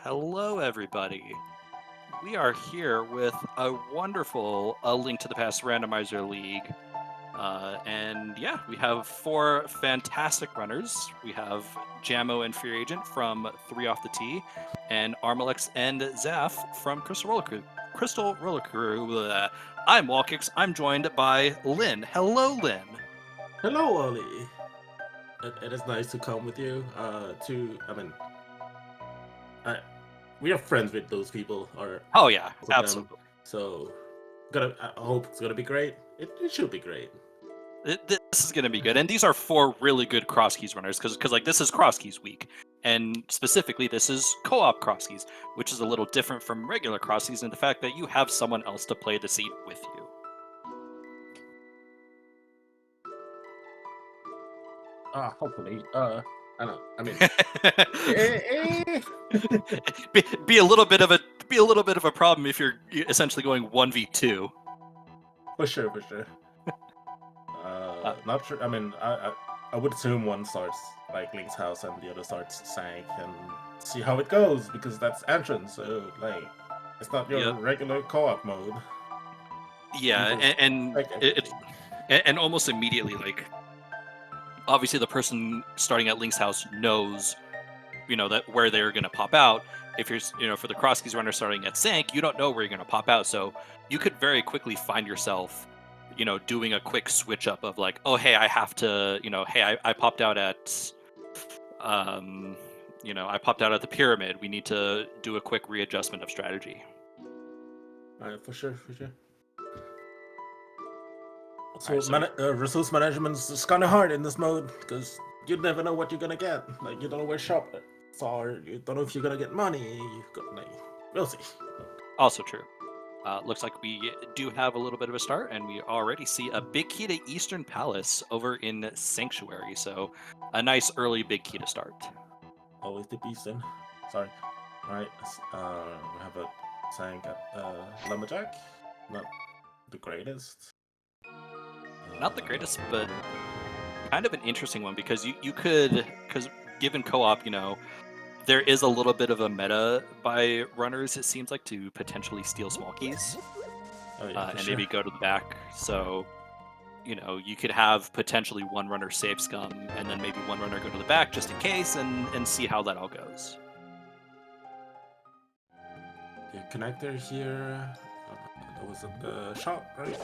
Hello, everybody. We are here with a wonderful Link to the Past Randomizer League. And yeah, we have four fantastic runners. We have Jammo and Fear Agent from 3 Off the Tee, and Armalex and Zaf from Crystal Roller Crew. Crystal Roller Crew. I'm Walkix. I'm joined by Lynn. Hello, Lynn. Hello, Ollie. It is nice to come with you. We are friends with those people, or Oh yeah, most of them. absolutely. So, I hope it's gonna be great. It should be great. This is going to be good, and these are four really good cross keys runners because like this is cross keys week, and specifically this is co-op cross keys, which is a little different from regular cross keys in the fact that you have someone else to play the seat with you. Hopefully. I don't. I mean, eh, be a little bit of a problem if you're essentially going 1v2. for sure. Not sure. I would assume one starts like Link's house and the other starts Sank and see how it goes because that's entrance. So like, it's not your regular co-op mode. Yeah, and almost immediately, like, obviously the person starting at Link's house knows, that where they're going to pop out. If you're, for the cross keys runner starting at Sank, you don't know where you're going to pop out. So you could very quickly find yourself, doing a quick switch up of like, oh, hey, I have to, hey, I popped out at, I popped out at the pyramid. We need to do a quick readjustment of strategy. For sure. So, resource management is kind of hard in this mode because you never know what you're gonna get. Like you don't know where shop are. You don't know if you're gonna get money. We'll see. Also true. Looks like we do have a little bit of a start, and we already see a big key to Eastern Palace over in Sanctuary. So a nice early big key to start. Always the Eastern. Sorry. All right. We have a Sank at Lumberjack. Not the greatest. Not the greatest, but kind of an interesting one because you could, because given co-op, there is a little bit of a meta by runners, it seems like, to potentially steal small keys and maybe go to the back. So, you could have potentially one runner save scum and then maybe one runner go to the back just in case and see how that all goes. The connector here. That was at the shop, right?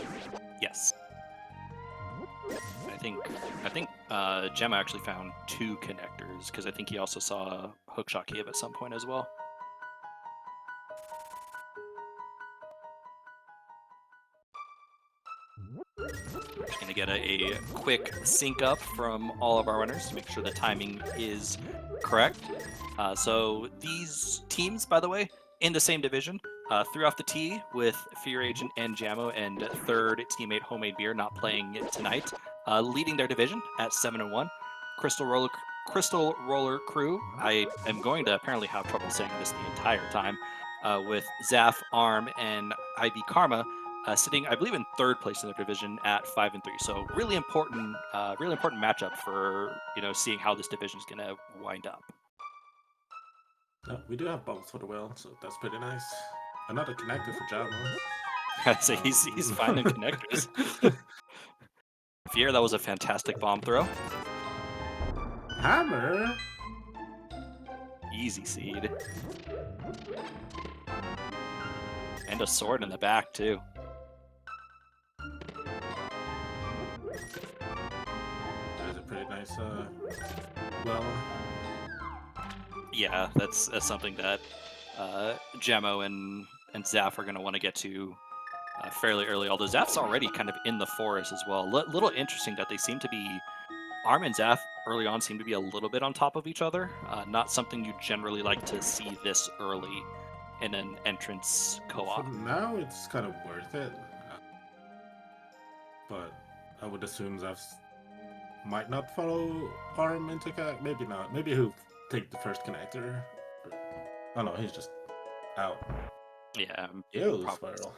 Yes. I think Gemma actually found 2 connectors because I think he also saw Hookshot Cave at some point as well. We're just going to get a quick sync up from all of our runners to make sure the timing is correct. So these teams, by the way, in the same division, 3 Off the Tee with Fear Agent and Jammo, and third teammate Homemade Beer not playing tonight, leading their division at 7-1. Crystal Roller Crew, I am going to apparently have trouble saying this the entire time, with Zaf, Arm, and IB Karma, sitting, I believe, in third place in their division at 5-3. So really important matchup for seeing how this division is going to wind up. We do have both for the whale, so that's pretty nice. Another connector for Jammo. I'd say he's finding connectors. Fier, that was a fantastic bomb throw. Hammer. Easy seed. And a sword in the back too. That is a pretty nice well. Yeah, that's something that Jammo and Zaf are going to want to get to fairly early, although Zaf's already kind of in the forest as well. Little interesting that they seem to be, Arm and Zaf early on seem to be a little bit on top of each other. Not something you generally like to see this early in an entrance co-op. For now, it's kind of worth it. But I would assume Zaf might not follow Arm into connect. Maybe not. Maybe he'll take the first connector. Oh no, he's just out. Yeah. Ew, Spiral.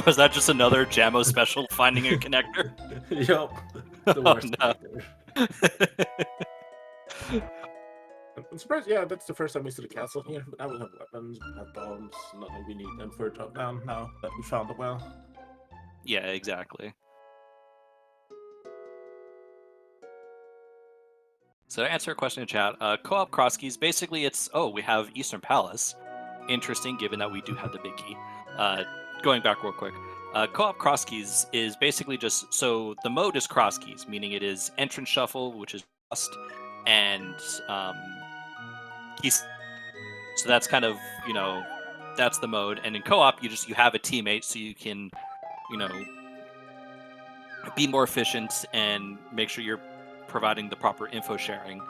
Was that just another Jammo special, finding a connector? Yup. The worst connector. I'm surprised. Yeah, that's the first time we see the castle here. But now we have weapons, we have bombs. Nothing we need them for a top down now that we found the well. Yeah, exactly. So to answer a question in chat, co-op cross keys, basically it's, we have Eastern Palace. Interesting, given that we do have the big key. Going back real quick, co-op cross keys is basically just, so the mode is cross keys, meaning it is entrance shuffle, which is lost, and keys. So that's kind of, that's the mode. And in co-op, you have a teammate, so you can, be more efficient and make sure you're providing the proper info sharing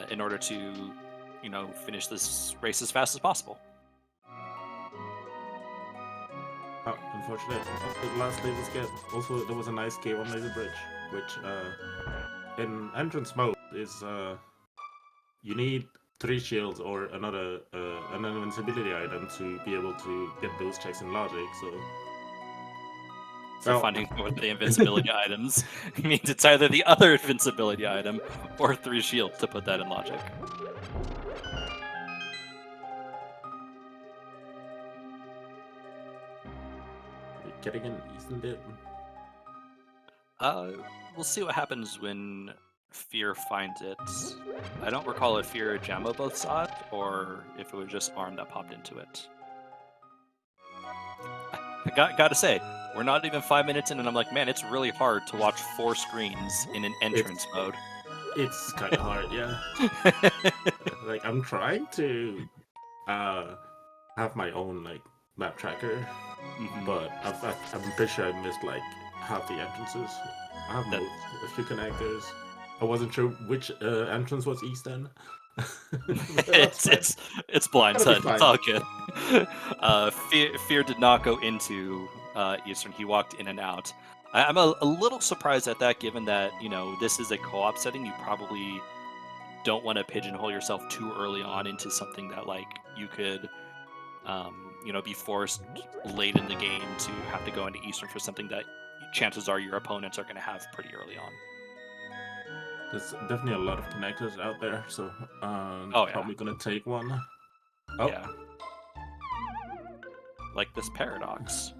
in order to, finish this race as fast as possible. Oh, unfortunately, the last day was good. Also, there was a nice cave on the bridge, which in entrance mode is you need 3 shields or an invincibility item to be able to get those checks in logic. So finding one of the invincibility items means it's either the other invincibility item or 3 shields to put that in logic. Getting an Eastern dip. We'll see what happens when Fear finds it. I don't recall if Fear or Jammo both saw it, or if it was just Arm that popped into it. I gotta say, we're not even 5 minutes in, and I'm like, man, it's really hard to watch 4 screens in an entrance mode. It's kind of hard, yeah. Like, I'm trying to have my own map tracker, but I'm pretty sure I missed half the entrances. I have a few connectors. I wasn't sure which entrance was Eastern. it's blindside. It's all good. Fear did not go into Eastern. He walked in and out. I'm a little surprised at that, given that this is a co-op setting. You probably don't want to pigeonhole yourself too early on into something that you could be forced late in the game to have to go into Eastern for something that chances are your opponents are going to have pretty early on. There's definitely a lot of connectors out there, so probably gonna take one. Oh. Yeah. Like this paradox.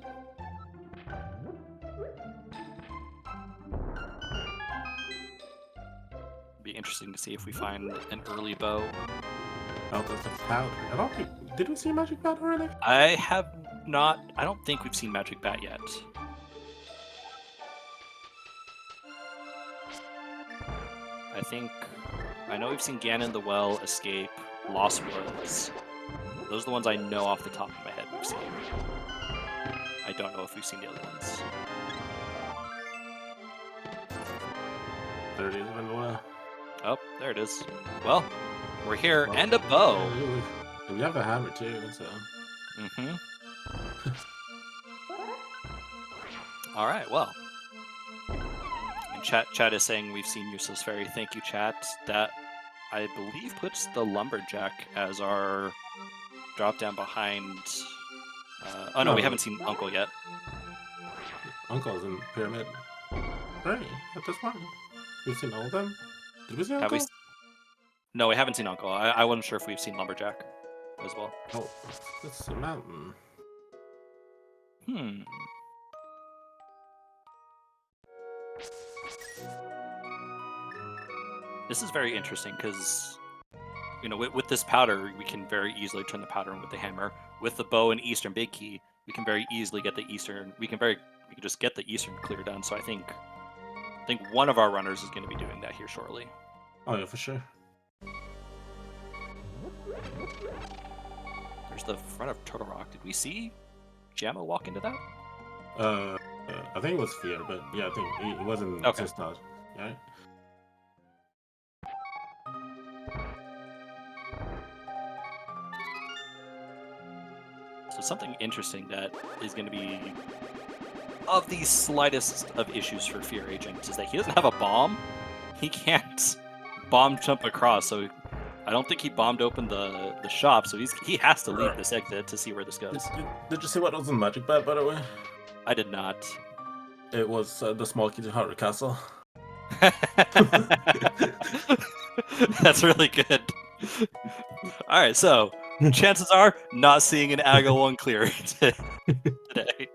Be interesting to see if we find an early bow. Oh, there's a powder. I don't think. Did we see magic bat already? I have not. I don't think we've seen magic bat yet. I know we've seen Ganon the Well, Escape, Lost Worlds. Those are the ones I know off the top of my head we've seen. I don't know if we've seen the other ones. There it is, Vanilla. Oh, there it is. Well, we're here, and a bow. We have a hammer too, so. All right, well. Chat is saying we've seen Useless Fairy. Thank you, chat. That, I believe, puts the Lumberjack as our drop down behind... no, we haven't seen Uncle yet. Uncle's in Pyramid. Right, at this point. We've seen all of them? Did we see Uncle? No, we haven't seen Uncle. I wasn't sure if we've seen Lumberjack as well. Oh, that's a mountain. This is very interesting because, with this powder, we can very easily turn the powder on with the hammer. With the bow and Eastern big key, we can very easily get the Eastern. We can just get the Eastern clear done. So I think one of our runners is going to be doing that here shortly. Oh yeah, for sure. There's the front of Turtle Rock. Did we see Jammo walk into that? I think it was Fear, but yeah, I think it wasn't just not. Right? So something interesting that is going to be of the slightest of issues for Fear Agent is that he doesn't have a bomb. He can't bomb jump across, so I don't think he bombed open the shop, so he has to leave this exit to see where this goes. Did you see what was in Magic Bat, by the way? I did not. It was the small key to Harder Castle. That's really good. All right, so chances are not seeing an Aga 1 clear today.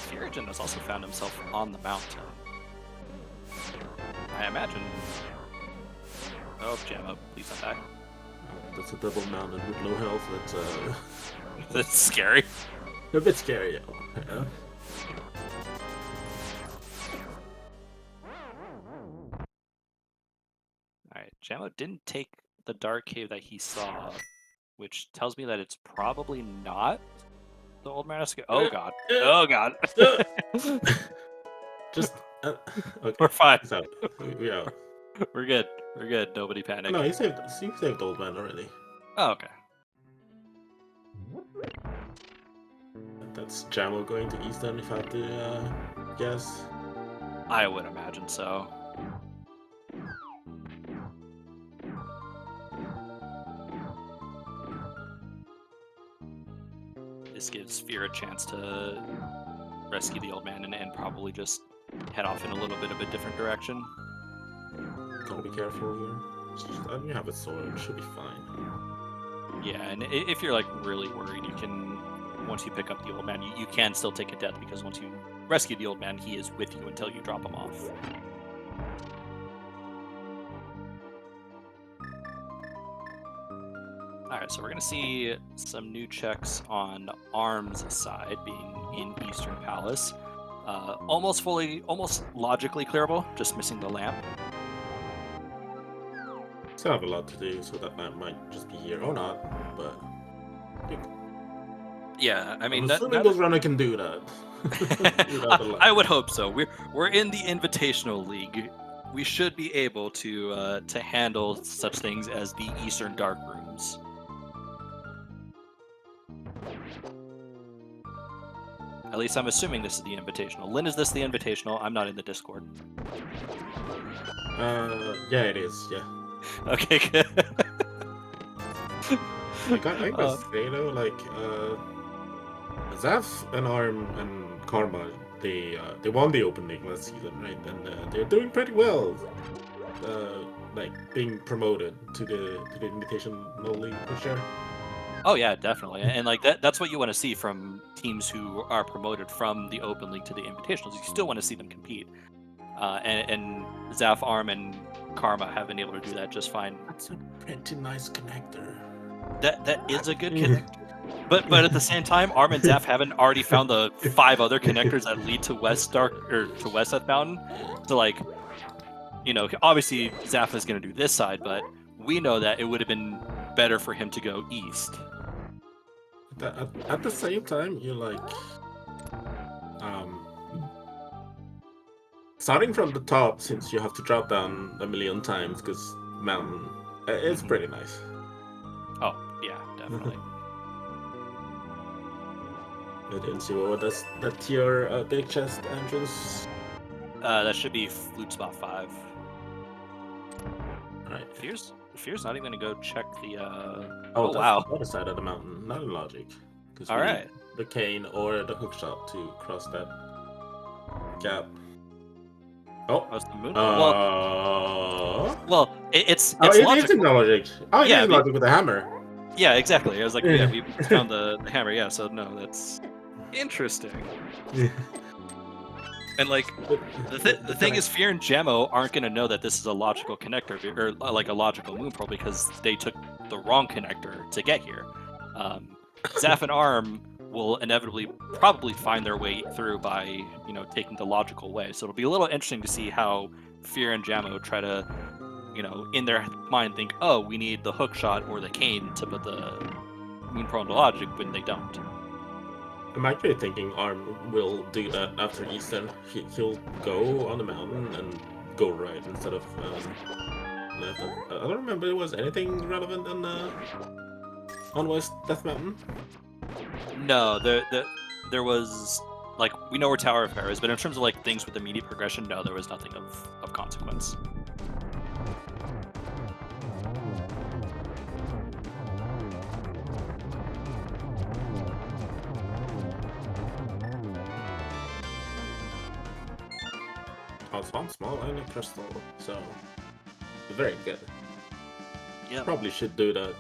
Furigen has also found himself on the mountain. I imagine. Oh, jam up! Please don't die. That's a double mountain with low health. That's That's scary. a bit scary. Yeah. Alright, Jamo didn't take the dark cave that he saw, which tells me that it's probably not the old man. Oh god. Oh god. Just okay. We're fine. So, yeah. We're good. We're good. Nobody panic. No, he saved the old man already. Oh, okay. That's Jamo going to Eastern if I have to guess. I would imagine so. This gives Fear a chance to rescue the old man and probably just head off in a little bit of a different direction. Gotta be careful here. You have a sword, should be fine. Yeah, and if you're like really worried, you can, once you pick up the old man, you can still take a death because once you rescue the old man, he is with you until you drop him off. Alright, so we're going to see some new checks on Arm's side, being in Eastern Palace. Almost logically clearable, just missing the lamp. Still have a lot to do, so that lamp might just be here or not, but... Yeah, I mean... I'm assuming those runner can do that. I would hope so. We're in the Invitational League. We should be able to handle such things as the Eastern Dark Rooms. At least I'm assuming this is the Invitational. Lynn, is this the Invitational? I'm not in the Discord. Yeah, it is, yeah. Okay, good. I must say though, like, Zaf and Arm and Karma, they won the Open League last season, right? And they're doing pretty well. Like being promoted to the Invitational League for sure. Oh yeah, definitely, and like that's what you want to see from teams who are promoted from the Open League to the Invitationals. You still want to see them compete, and Zaf, Arm, and Karma have been able to do that just fine. That's a pretty nice connector. That is a good connector, but at the same time, Arm and Zaf haven't already found the 5 other connectors that lead to West Death Mountain. So like, you know, obviously Zaf is going to do this side, but we know that it would have been better for him to go east. At the same time, you're like, starting from the top, since you have to drop down a million times because mountain, it's pretty nice. Oh yeah, definitely. I didn't see what that's your big chest entrance. That should be flute spot 5. All right. Fear's not even gonna go check the. Oh wow! The other side of the mountain, not in logic. All right. The cane or the hookshot to cross that gap. Oh, That's the moon. It's it logical. is in logic. Oh, yeah, it is logic with the hammer. Yeah, exactly. I was like, yeah, we found the hammer. Yeah, so no, that's interesting. And like, the thing is, Fear and Jamo aren't going to know that this is a logical connector, or like a logical moon pearl, because they took the wrong connector to get here. Zaf and Arm will inevitably probably find their way through by, you know, taking the logical way. So it'll be a little interesting to see how Fear and Jamo try to, you know, in their mind think, oh, we need the hook shot or the cane to put the moon pearl into logic, when they don't. I'm actually thinking Arm will do that after Eastern. He'll go on the mountain and go right instead of left. I don't remember there was anything relevant on West Death Mountain. No, there was, like, we know where Tower of Hera is, but in terms of like things with immediate progression, no, there was nothing of consequence. Oh, Swamp Small and a Crystal, so very good. Yeah. Probably should do that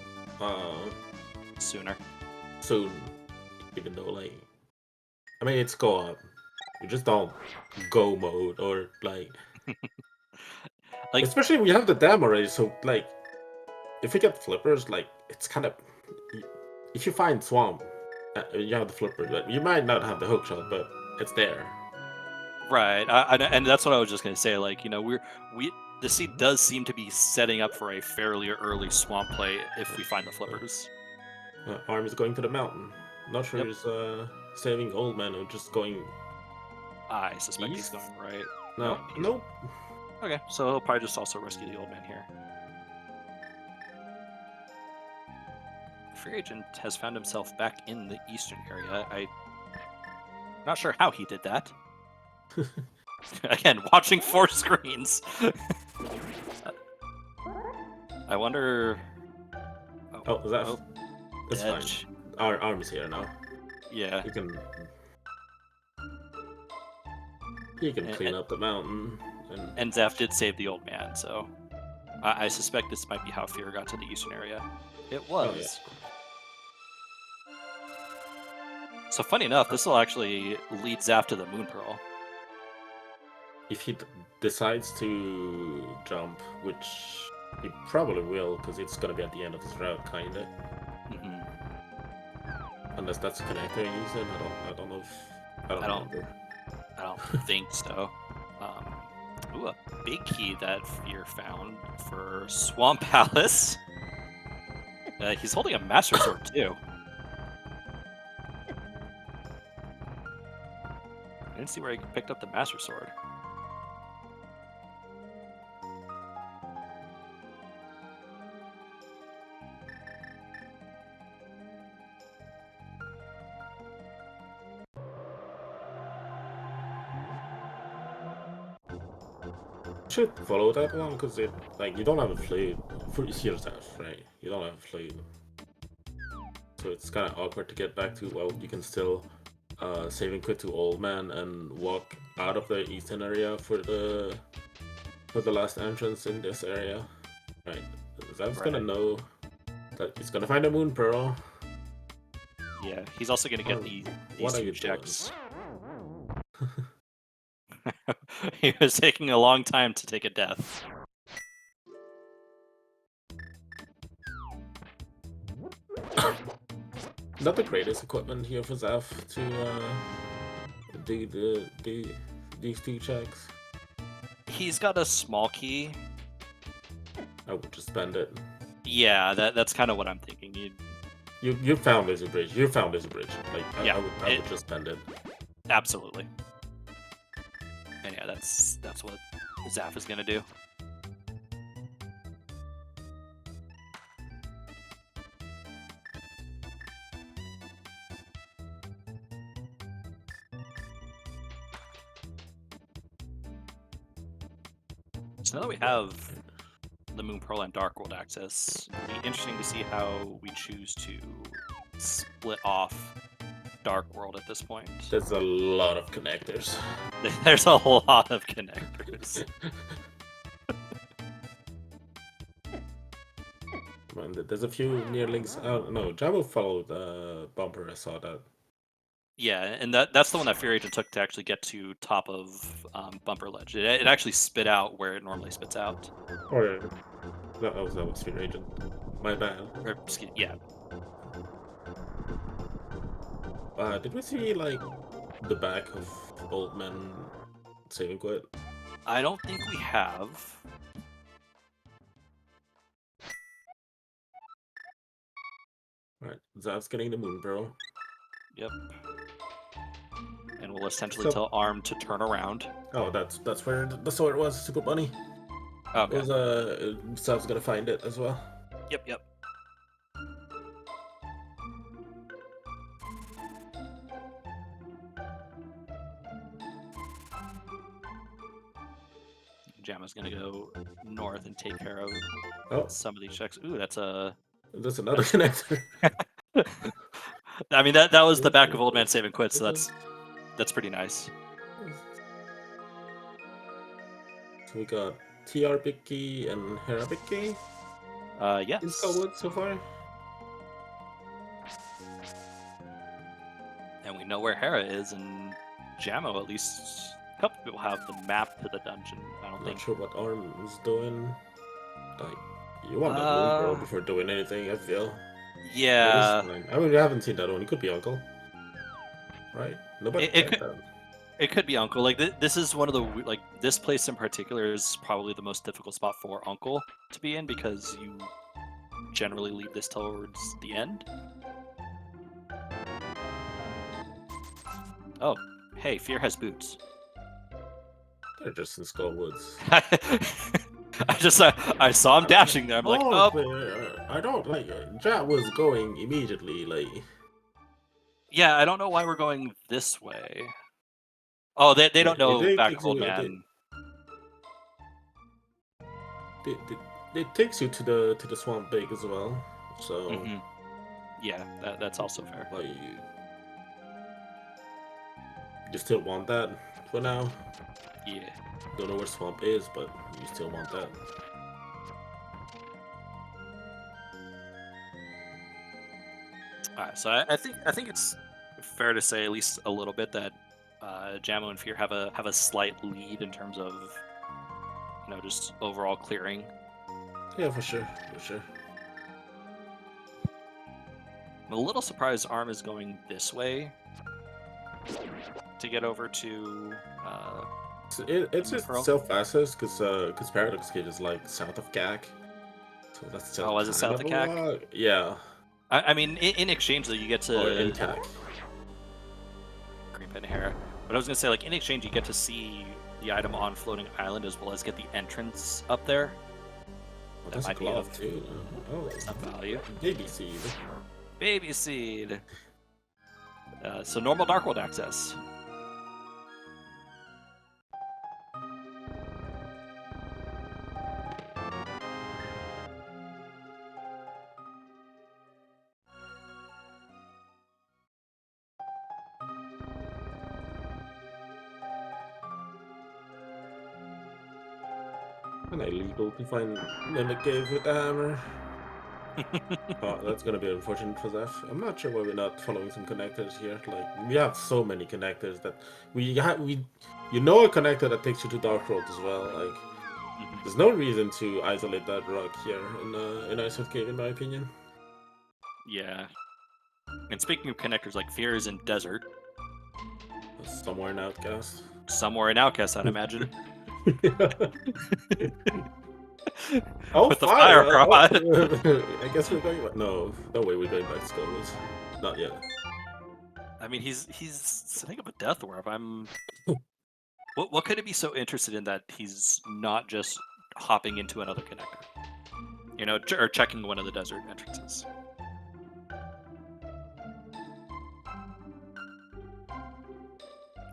Sooner. soon, even though like, I mean it's co-op. You just don't go mode or like, Like, especially when you have the dam already. So like, if you get flippers, like it's kind of, if you find Swamp, you have the flipper. But you might not have the hook shot, but it's there. right. And that's what I was just gonna say. Like, you know, the seed does seem to be setting up for a fairly early swamp play if we find the flippers. Arm is going to the mountain. Not sure Yep. he's saving old man or just going. I suspect he's East? going right. No, Nope, nope. Okay, so he'll probably just also rescue the old man here. Free agent has found himself back in the eastern area. I'm not sure how he did that. Again, watching 4 screens. I wonder. Oh, is that? Oh, It's Edge. fine. Our arm is here now. Yeah. He can clean up the mountain. And Zaf did save the old man, so I suspect this might be how Fear got to the eastern area. It was. Oh, yeah. So funny enough, this will actually lead Zaf to the Moon Pearl. If he decides to jump, which he probably will, because it's gonna be at the end of his route, kinda. Mm-hmm. Unless that's a connector he's in. I don't know if. I don't remember. I don't think so. Ooh, a big key that Fear found for Swamp Palace. He's holding a Master Sword too. I didn't see where he picked up the Master Sword. Should follow that one because it like you don't have a flute for yourself, right? You don't have a flute, so it's kind of awkward to get back to. Well, you can still save and quit to old man and walk out of the eastern area for the last entrance in this area, right? That's gonna know that he's gonna find a Moon Pearl. Yeah, he's also gonna get these huge checks. He was taking a long time to take a death. Not the greatest equipment here for Zaf to do these 2 checks. He's got a small key. I would just spend it. Yeah, that's kind of what I'm thinking. You found there's a bridge. You found there's a bridge. Like Yeah, I would just spend it. Absolutely. And yeah, that's what Zaf is gonna do. So now that we have the Moon Pearl and Dark World access, it'll be interesting to see how we choose to split off Dark World at this point. There's a lot of connectors. There's a whole lot of connectors. Man, there's a few nearlings. No, Jabo followed Bumper. I saw that. Yeah, and that's the one that Fear Agent took to actually get to top of Bumper Ledge. It actually spit out where it normally spits out. Oh yeah, that was Fear Agent. My bad. Or, excuse, yeah. Did we see like the back of Old Man Save and Quit? I don't think we have. Right, Zav's getting the Moon Pearl. Yep. And we'll essentially tell Arm to turn around. Oh, that's where the sword was, Super Bunny. Okay. It was, Zav's gonna find it as well. Yep. Jamma's gonna go north and take care of some of these checks. Ooh, that's another connector. I mean that was the back of Old Man Save and Quit, so that's pretty nice. So we got TR Bicky and Hera Bicky Yes. in Skullwood so far. And we know where Hera is, and Jammo, at least a couple people have the map to the dungeon. I don't Not think. sure what Arm is doing. Like, you want that moon girl before doing anything, I feel. Yeah. I mean, we haven't seen that one. It could be Uncle. Right? Nobody checked that. It could be Uncle. Like this is one of the like this place in particular is probably the most difficult spot for Uncle to be in because you generally leave this towards the end. Oh, hey, Fear has boots. They're just in Skullwoods. I saw him dashing there. I'm like, oh. I don't like it. Jat was going immediately, like. Yeah, I don't know why we're going this way. Oh, they don't know back old man. It takes you to the swamp big as well, so. Yeah, that's also fair. Like, you still want that for now. Yeah. Don't know where swamp is, but you still want that. Alright, so I think it's fair to say at least a little bit that Jammo and Fear have a slight lead in terms of just overall clearing. Yeah, for sure. I'm a little surprised Arm is going this way to get over to. It's just self-access because Paradox Kid is like south of CAC, so that's still. Oh, is it south of CAC? Yeah. I mean, in exchange though, you get to. Or in CAC. Green Pen Hera. But I was gonna say, like, in exchange, you get to see the item on Floating Island as well as get the entrance up there. Oh, that's a glove too. Oh, some value. Baby seed. Baby seed. So normal Dark World access. And illegal to find Mimic Cave with the hammer. Oh, that's gonna be unfortunate for Zeph. I'm not sure why we're not following some connectors here. Like, we have so many connectors that a connector that takes you to Dark Road as well. Like, there's no reason to isolate that rock here in Ice of Cave, in my opinion. Yeah. And speaking of connectors, like Fear is in Desert. Somewhere in Outcast. Somewhere in Outcast, I'd imagine. Oh, with the fire rod. I guess we're going. No way, we're going back to Skullwoods. Not yet. I mean, he's setting up a death orb. What could it be so interested in that he's not just hopping into another connector? Or checking one of the desert entrances.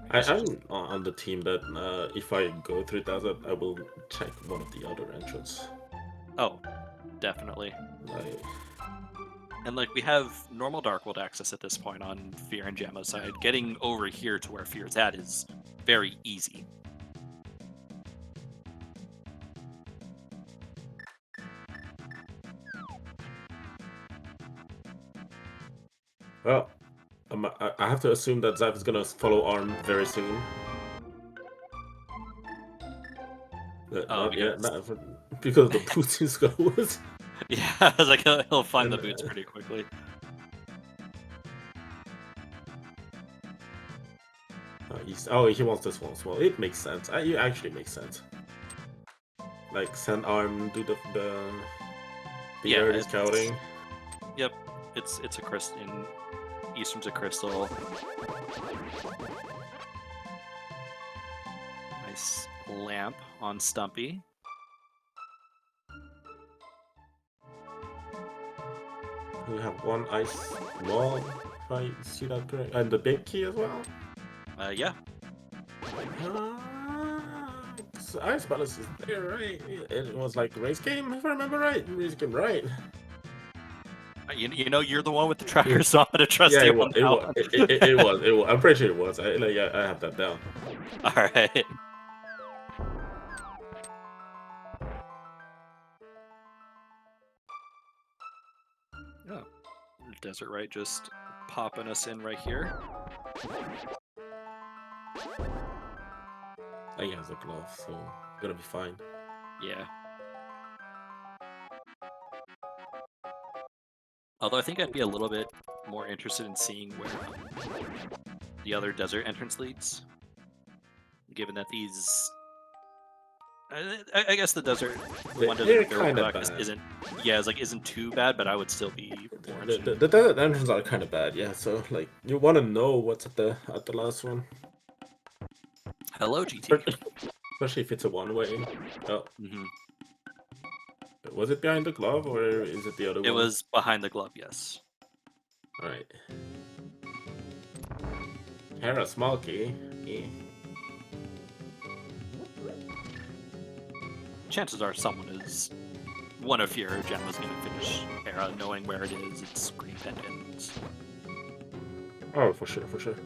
I'm on the team that if I go through desert, I will check one of the other entrances. Oh, definitely. And we have normal Dark World access at this point on Fear and Jammo's side. Getting over here to where Fear's at is very easy. Well, I have to assume that Zeph is gonna follow Arm very soon. Because of the boots in Skullwoods. Yeah, I was like, he'll find the boots pretty quickly. He wants this one as well. It makes sense. It actually makes sense. Like, send Arm do the early scouting. Yep, it's a crystal. Eastern's a crystal. Nice lamp on Stumpy. We have one ice wall, if I see that correct. And the big key as well? Yeah. So Ice Balance is there, right? It was like a race game, if I remember right. Race game, right? You're the one with the tracker, so I'm gonna trust you on that one. It was. I'm pretty sure it was. I have that down. All right. Desert Right just popping us in right here. He has a glove, so gonna be fine. Yeah. Although I think I'd be a little bit more interested in seeing where the other desert entrance leads, given that these. I guess the desert, the one They're desert they're kind of about bad. isn't too bad, but I would still be more interested. The desert entrances are kind of bad, yeah. So like you want to know what's at the last one, Hello, GT. especially if it's a one-way. Oh, Mm-hmm. was it behind the glove or is it the other one? It was behind the glove, yes. All right. Hera small key. Yeah. Chances are someone is one of your Gemma's going to finish Hera, knowing where it is. It's green pendant. Oh, for sure, for sure.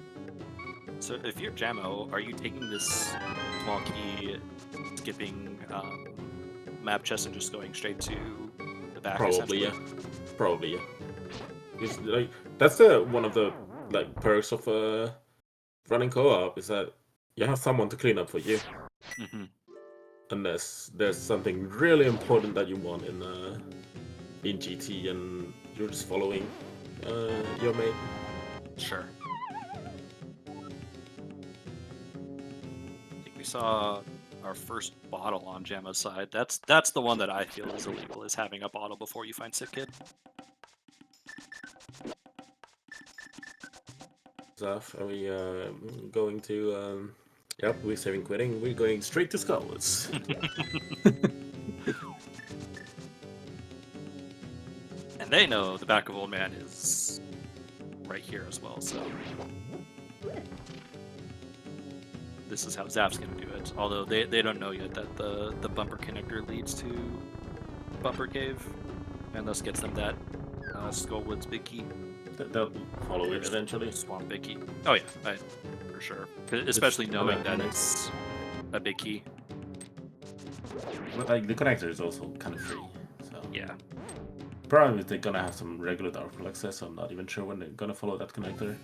So if you're Jammo, are you taking this small key, skipping map chest, and just going straight to the back? Probably, yeah. Probably, yeah. It's like that's the one of the like perks of running co-op is that you have someone to clean up for you. Mm-hmm. Unless there's something really important that you want in GT and you're just following your mate. Sure. I think we saw our first bottle on Jamma's side. That's the one that I feel is illegal, is having a bottle before you find Sick Kid. Zaf, are we going to yep, we're saving quitting. We're going straight to Skulls. And they know the back of Old Man is right here as well, so this is how Zap's gonna do it. Although they don't know yet that the bumper connector leads to Bumper Cave, and thus gets them that Skullwood's big key. They'll follow it eventually. Swamp big key. Oh yeah, for sure. Especially knowing that it's a big key. But like the connector is also kind of free, so Yeah. probably they're gonna have some regular Dark access. So I'm not even sure when they're gonna follow that connector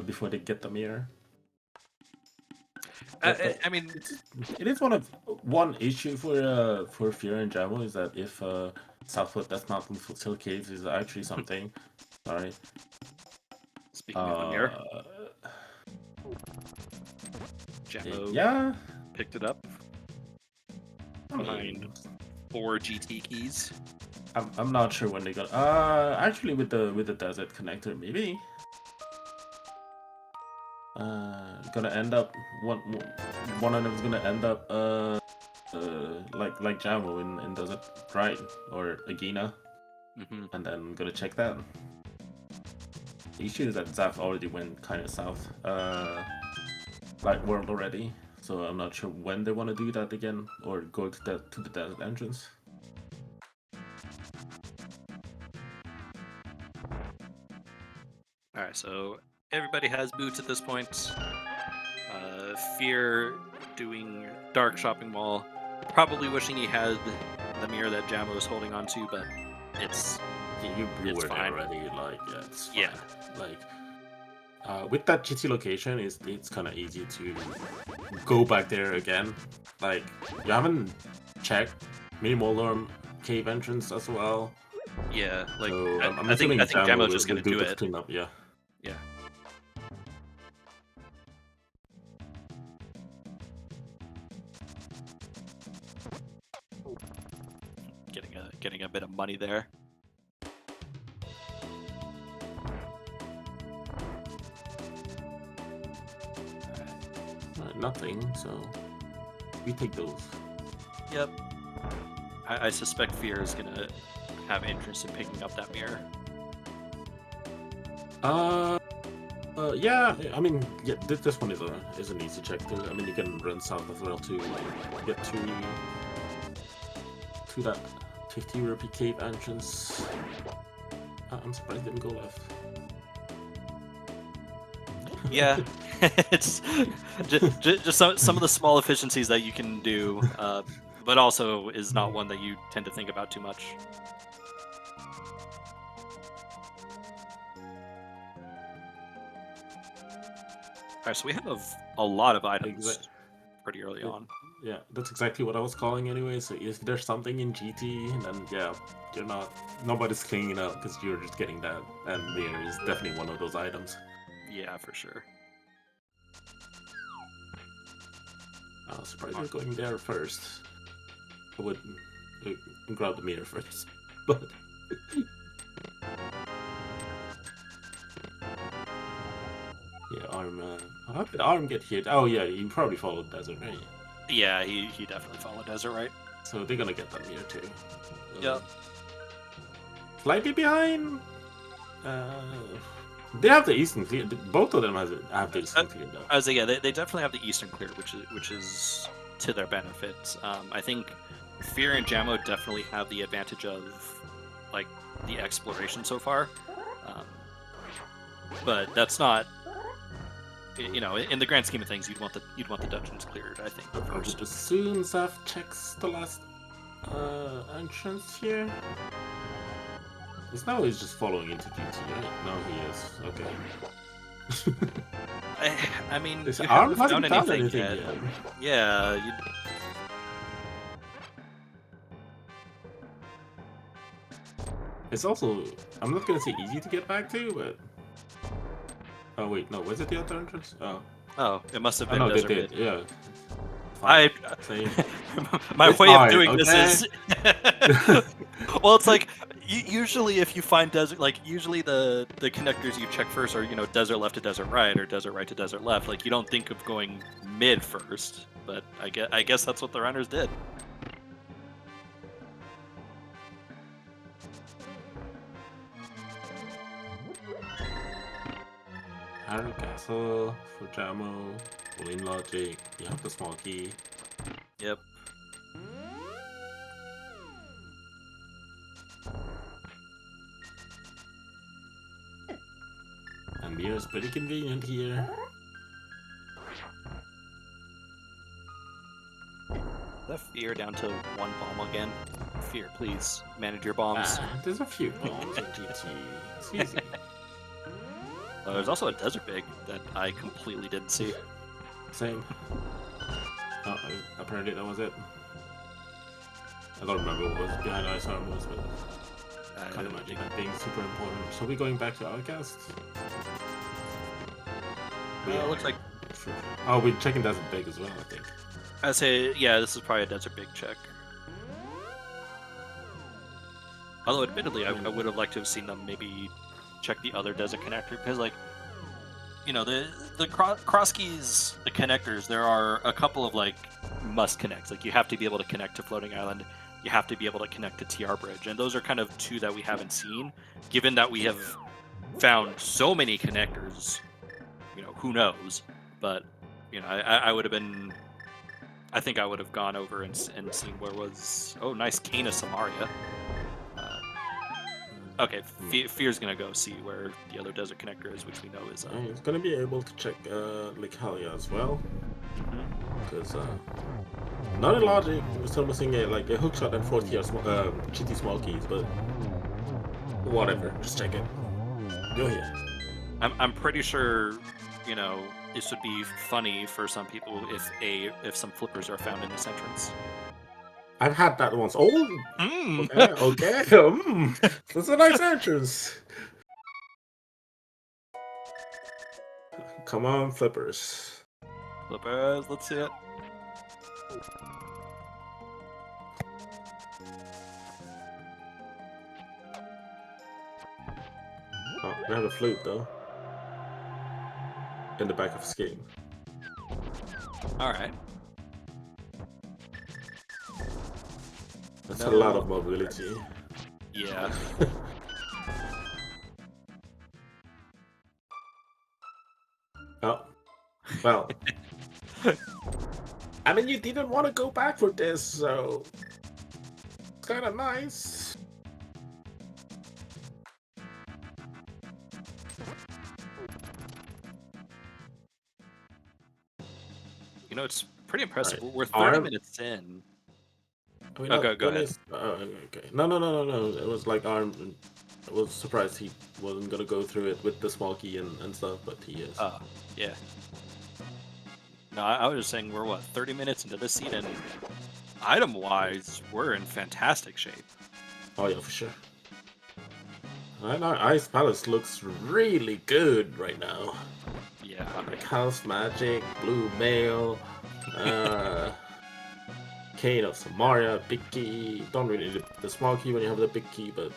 before they get the mirror. I mean, it is one issue for Fear and Jammo is that if Southwood does not move Futsal Caves is actually something. Sorry. Speaking of the mirror, Jammo picked it up behind 4 GT keys. I'm not sure when they got. Actually, with the desert connector, maybe. Gonna end up one of them is gonna end up like Jammo in Desert Right or Agina, and then I'm gonna check that. The issue is that Zaf already went kind of south, like world already, so I'm not sure when they want to do that again or go to the desert entrance. All right, so everybody has boots at this point. Fear doing Dark Shopping Mall, probably wishing he had the mirror that Jammo is holding on to, but it's It's fine. already, like, yeah, it's fine. Yeah. Like, with that GT location, it's kind of easy to go back there again. Like, you haven't checked Mini-Moldorm cave entrance as well. Yeah, like So, I think Jammo's just gonna do it. Clean up, yeah. Yeah. Getting a bit of money there. Nothing, so we take those. Yep. I suspect Fear is gonna have interest in picking up that mirror. Yeah. I mean, yeah. This one is an easy check too. I mean, you can run south as well to get to that 50 rupee cave entrance. I'm surprised it didn't go left. Yeah, it's just some of the small efficiencies that you can do, but also is not one that you tend to think about too much. Alright, so we have a lot of items Exact- pretty early on. Yeah, that's exactly what I was calling anyway. So if there's something in GT, then yeah, nobody's cleaning up because you're just getting that, and mirror is definitely one of those items. Yeah, for sure. I was surprised you're going there first. I would grab the mirror first, but. Yeah, Arm. How did Arm get hit? Oh yeah, he probably followed Desert, right? Yeah, he definitely followed Desert, right? So they're gonna get that mirror too. Yep. Slightly behind. They have the Eastern clear. Both of them have the Eastern clear though. I was like, yeah, they definitely have the Eastern clear, which is to their benefit. I think Fear and Jammo definitely have the advantage of like the exploration so far, but that's not. You know, in the grand scheme of things, you'd want the dungeons cleared. I think first. As soon as Zaf checks the last entrance here. He's just following into GT, right? No, he is. Okay. I mean, This you Arm haven't hasn't found done anything anything yet. Yeah. It's also, I'm not gonna say easy to get back to, but. Oh wait, no, was it the other entrance? Oh. Oh, it must have been. No, they Desert did. Mid. Yeah. I Same. my It's way of hard, doing okay? this is well, it's like usually if you find desert, like usually the connectors you check first are desert left to desert right or desert right to desert left. Like you don't think of going mid first, but I guess that's what the runners did. Harry Castle for Jammo, Boolean Logic, you have the small key. Yep. And Mirror's pretty convenient here. That Fear down to one bomb again. Fear, please manage your bombs. There's a few bombs in GT. It's easy. There's also a desert big that I completely didn't see. Same. Apparently that was it. I don't remember what was behind Ice Armors, but I can't imagine that being super important. So we're going back to Outcast? Yeah, it looks like. Sure. Oh, we're checking Desert Big as well, I think. I say, yeah, this is probably a desert big check. Although, admittedly, I would have liked to have seen them maybe check the other desert connector because, like, the cross keys, the connectors. There are a couple of like must connects. Like you have to be able to connect to Floating Island. You have to be able to connect to TR Bridge, and those are kind of two that we haven't seen. Given that we have found so many connectors, who knows? But I would have been. I think I would have gone over and seen where was. Oh, nice Kana Samaria. Okay, Fear's gonna go see where the other desert connector is, which we know is. He's gonna be able to check Likalia as well, because not in logic, we're still missing a hookshot and 4TR GT small keys, but whatever, just check it. Go here. I'm pretty sure, this would be funny for some people if some flippers are found in this entrance. I've had that once. Oh, okay. That's a nice entrance. Come on, flippers. Flippers, let's see it. Oh, we have a flute though. In the back of the scheme. All right. That's a lot of mobility. Yeah. Oh. Well. I mean, you didn't want to go back for this, so it's kind of nice. It's pretty impressive. Right. We're 30 minutes in. Go ahead. Okay. No. It was like Arm was surprised he wasn't gonna go through it with the small key and stuff, but he is. Yeah. No, I was just saying we're, what, 30 minutes into this scene, and item-wise, we're in fantastic shape. Oh yeah, for sure. I know Ice Palace looks really good right now. Yeah. Like House Magic, Blue Mail, Cane of Samaria, Big Key. Don't really need the small key when you have the big key, but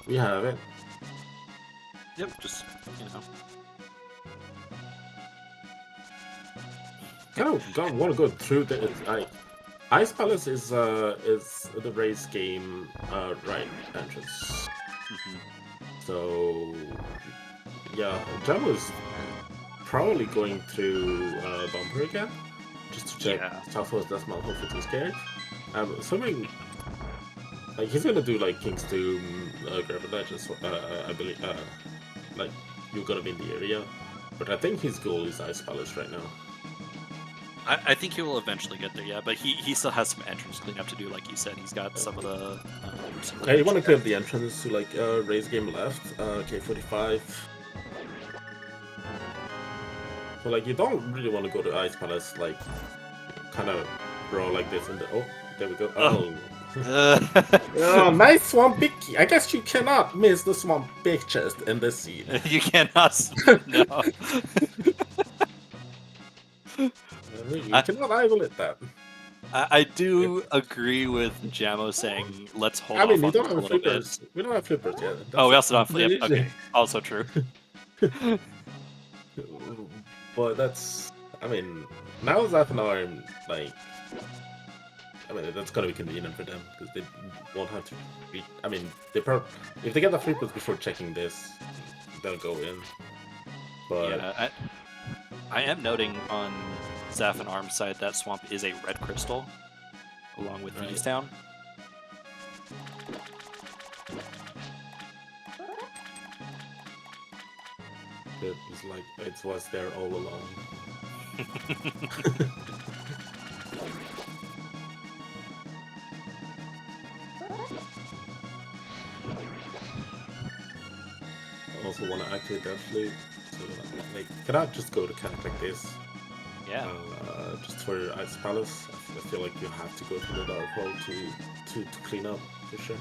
we have it. Yep, just, you know. Kind of want to go through the. Ice Palace is the race game right entrance. So yeah, Jam was probably going through Bumper again just to check Southwest Decimal. Hopefully too scared. Assuming like he's gonna do like King's Tomb, Gravitage, I believe. Like you're gonna be in the area, but I think his goal is Ice Palace right now. I think he will eventually get there, yeah, but he still has some entrance cleanup to do, like you said. He's got some of the... Yeah, you want to clear up the entrance to, like, race game left, K45. So, like, you don't really want to go to Ice Palace, like, kind of brawl like this in the... Oh, there we go. Oh. Oh, nice Swamp Big Key. I guess you cannot miss the Swamp Big Chest in this scene. You cannot... No. You cannot rival it that. I do agree with Jamo saying let's hold off we on don't have a little flippers. bit. We don't have flippers yet. Oh, we also don't have flip. Okay, also true. But that's, I mean, now Zaf and Arm, like, I mean, that's gonna be convenient for them because they won't have to be. I mean, if they get the flippers before checking this, they'll go in. But yeah, I am noting on Zaf and Arm's side that Swamp is a red crystal, along with Easttown. It's like it was there all along. I also want to activate that flute. So, like, can I just go to camp like this? Yeah. Just for Ice Palace, I feel like you have to go through the dark hole to clean up for sure.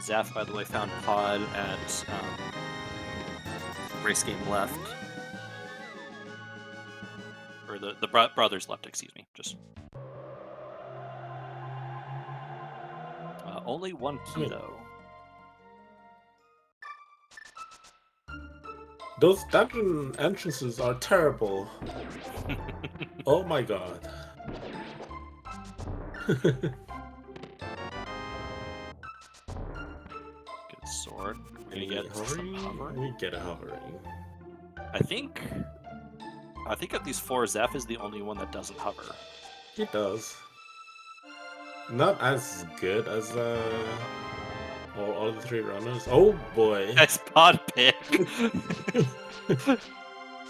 Zaf, by the way, found Pod at race game left, or the brothers left. Excuse me. Just only one key though. Those dungeon entrances are terrible. Oh my god. Good sword. We're gonna get some hovering. We get a hovering. I think of these four, Zaf is the only one that doesn't hover. He does. Not as good as all the three runners. Oh boy. Nice pod pick.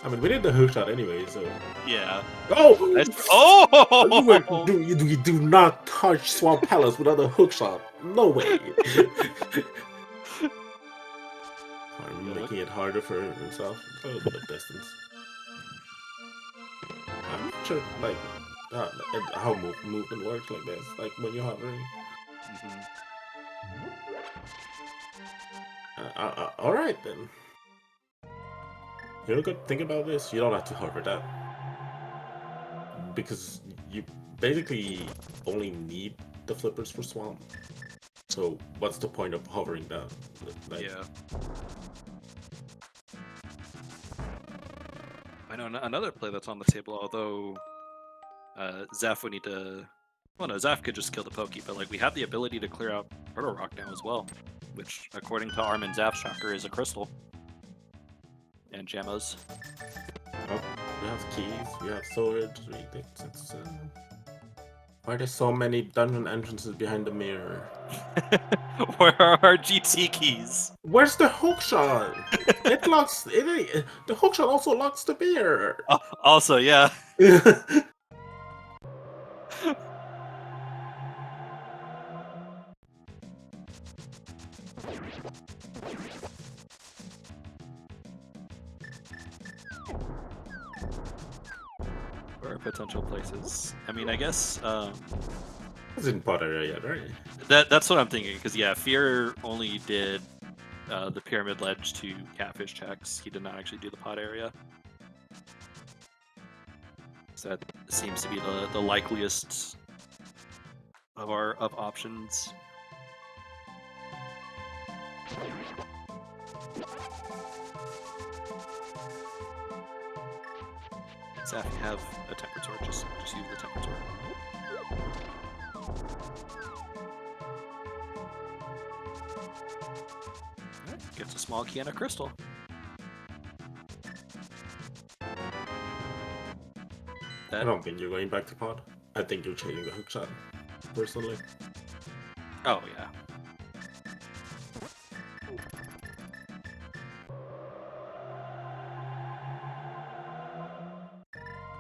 I mean, we did the hook shot anyway, so. Yeah. Oh! Nice. Oh! You do not touch Swamp Palace without a hook shot. No way. I'm making it harder for himself. A little bit of distance. I'm not sure, like, how movement works like this. Like when you're hovering. Alright then. You know, good thing about this, you don't have to hover that. Because you basically only need the flippers for Swamp. So what's the point of hovering down? Like, yeah. I know another play that's on the table, although Zaf would need to... Well, no, Zaf could just kill the Pokey, but like we have the ability to clear out Turtle Rock now as well, which, according to Arm and Zaf's shocker, is a crystal. And Gemmas. Oh, we have keys, we have swords, why are there so many dungeon entrances behind the mirror? Where are our GT keys? Where's the hookshot? It locks. The hookshot also locks the mirror. Also, yeah. potential places. I mean, I guess It's in pot area yet, right? that's what I'm thinking. Because yeah, Fear only did the pyramid ledge to catfish checks. He did not actually do the pot area. So that seems to be the likeliest of options. So if you have a temper sword, just use the temper sword. Right, gets a small key and a crystal. I don't think you're going back to pod. I think you're changing the hook shot, personally. Oh yeah.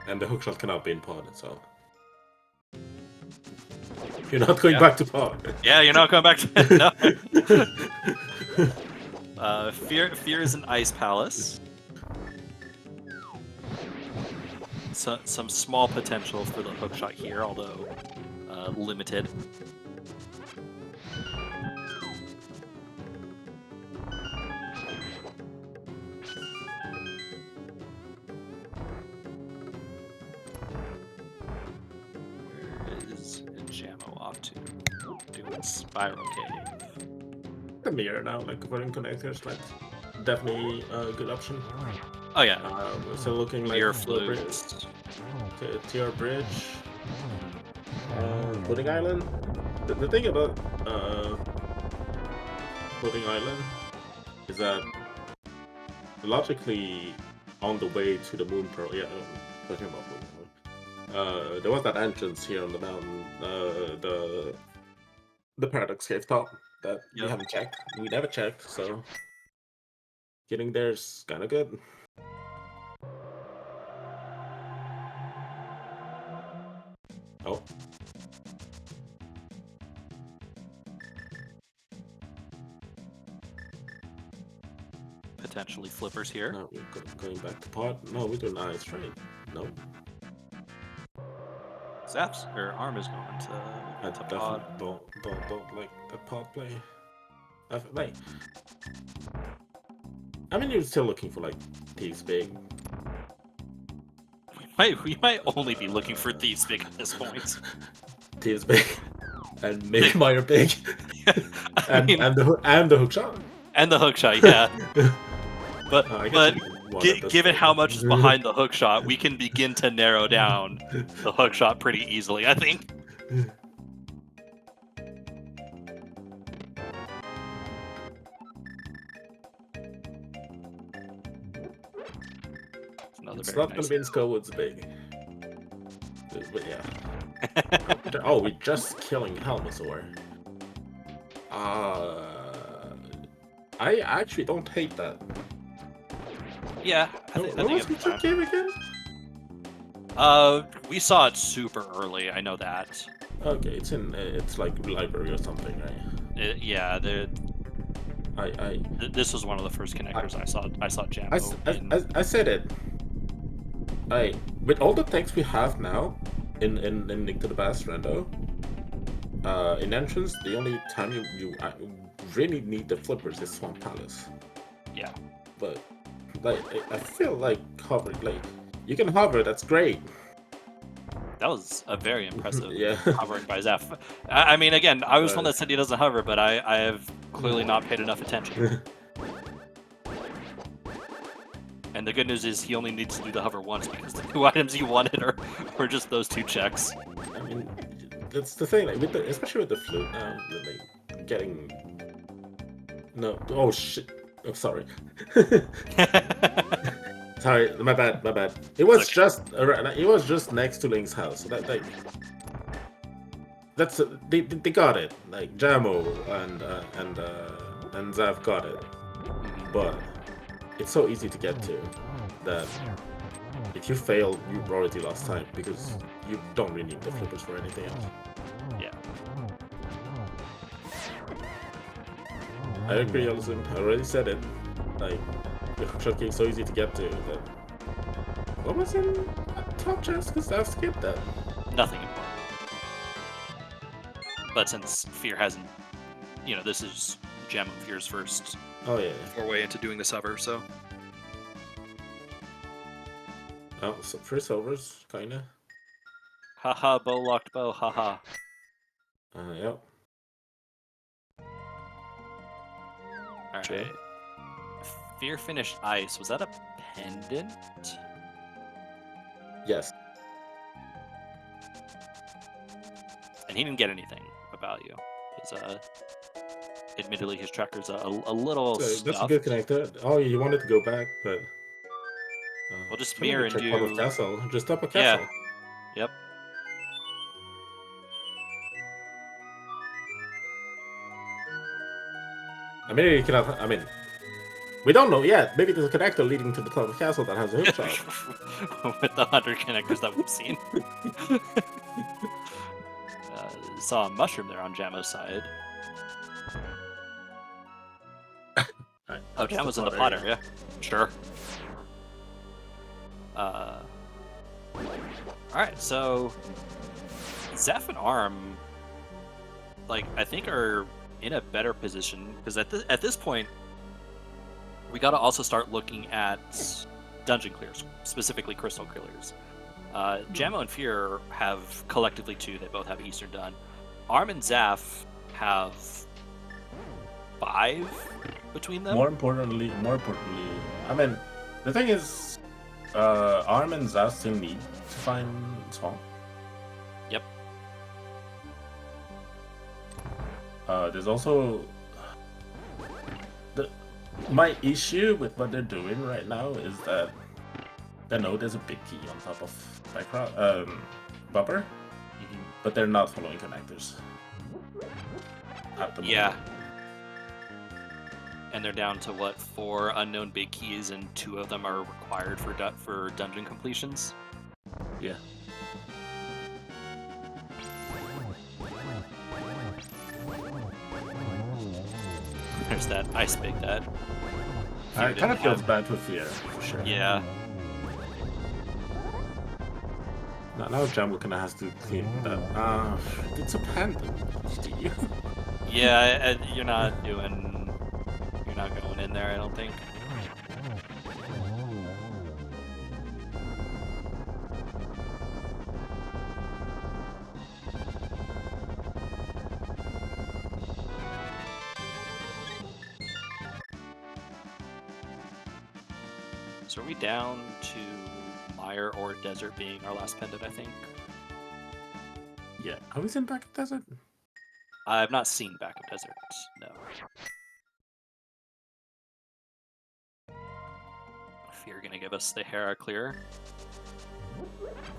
And the hookshot cannot be in pod, so you're not going back to pod. Yeah, you're not going back to no. Fear is an ice palace. So, some small potential for the hookshot here, although limited. Spiral cave. The mirror now, like converting connectors, like definitely a good option. Oh yeah. So looking like mirror flute, TR bridge, pudding island. The thing about pudding island is that logically on the way to the moon pearl. Yeah, talking about moon. There was that entrance here on the mountain. The Paradox Cave top that we haven't checked. We never checked, so getting there's kind of good. Oh. Potentially flippers here. No, we're going back to pod. No, we're doing ice, right? No. Zaps or arm is going to pod. Don't like that pod play. I mean, you're still looking for like Thieves Big. We might only be looking for Thieves Big at this point. Thieves Big and maybe Meyer Big, and the hook shot. And the hook shot, yeah. But given how much is behind the hook shot, we can begin to narrow down the hook shot pretty easily, I think. It's not going to be in Skullwood's Big. But yeah. Oh, we're just killing Helmasaur. I actually don't hate that. Yeah, I what think was the game again? We saw it super early. I know that. Okay, it's like library or something, right? Yeah, this was one of the first connectors I saw Jammo. I said it. With all the things we have now in Link to the Past Rando, in entrance, the only time you really need the flippers is Swamp Palace. Yeah. But like I feel like hovering, like you can hover, that's great. That was a very impressive yeah. hovering by Zeph. I mean, again, I was one that said he doesn't hover, but I have clearly not paid enough attention. And the good news is he only needs to do the hover once because the 2 items he wanted are just those 2 checks. I mean, that's the thing, like especially with the flute now, like getting shit. Oh, sorry. Sorry, my bad. It was just next to Link's house. So they got it. Like Jammo and Zav got it, but it's so easy to get to that if you fail, you've already lost time because you don't really need the flippers for anything else. Yeah. I agree, Alison. I already said it. Like, the hookshot game is so easy to get to that. What was in top chest? Because I've skipped that. Nothing important. But since Fear hasn't, this is Gem of Fear's first Oh yeah. foray into doing this ever, so. Oh, so first overs, kinda. Haha, bow locked bow, haha. Yep. Alright. Sure. Fear finished ice. Was that a pendant? Yes. And he didn't get anything of value. Admittedly, his tracker's a little So that's a stuffed. good connector. Oh, you wanted to go back, but. We'll just I'm gonna mirror and check top of do. castle. Just top of Yeah. castle. Yep. I mean, you cannot. I mean, we don't know yet. Maybe there's a connector leading to the top of castle that has a hook shot. With the 100 connectors that we've seen. Saw a mushroom there on Jamo's side. Right, Oh, Jamo's in the pot area. Sure. Alright, so Zeph and Arm, I think are in a better position because at this point, we got to also start looking at dungeon clears, specifically crystal clears. Jamo and Fear have collectively 2. They both have Eastern done. Arm and Zaf have 5 between them. More importantly, I mean, the thing is, Arm and Zaf still need to find Swamp. Yep. There's also my issue with what they're doing right now is that they know there's a big key on top of background bumper, but they're not following connectors at the moment. Yeah. And they're down to what, 4 unknown big keys, and 2 of them are required for dungeon completions. Yeah. There's that ice big that. It kind of feels bad for Fear, for sure. Yeah. Now Jambo kind of has to clean that. It's a pendant. Yeah, you're not going in there, I don't think. So are we down to Mire or Desert being our last pendant, I think? Yeah. Are we in back of desert? I've not seen Back of Desert, no. Fear gonna give us the Hera clear.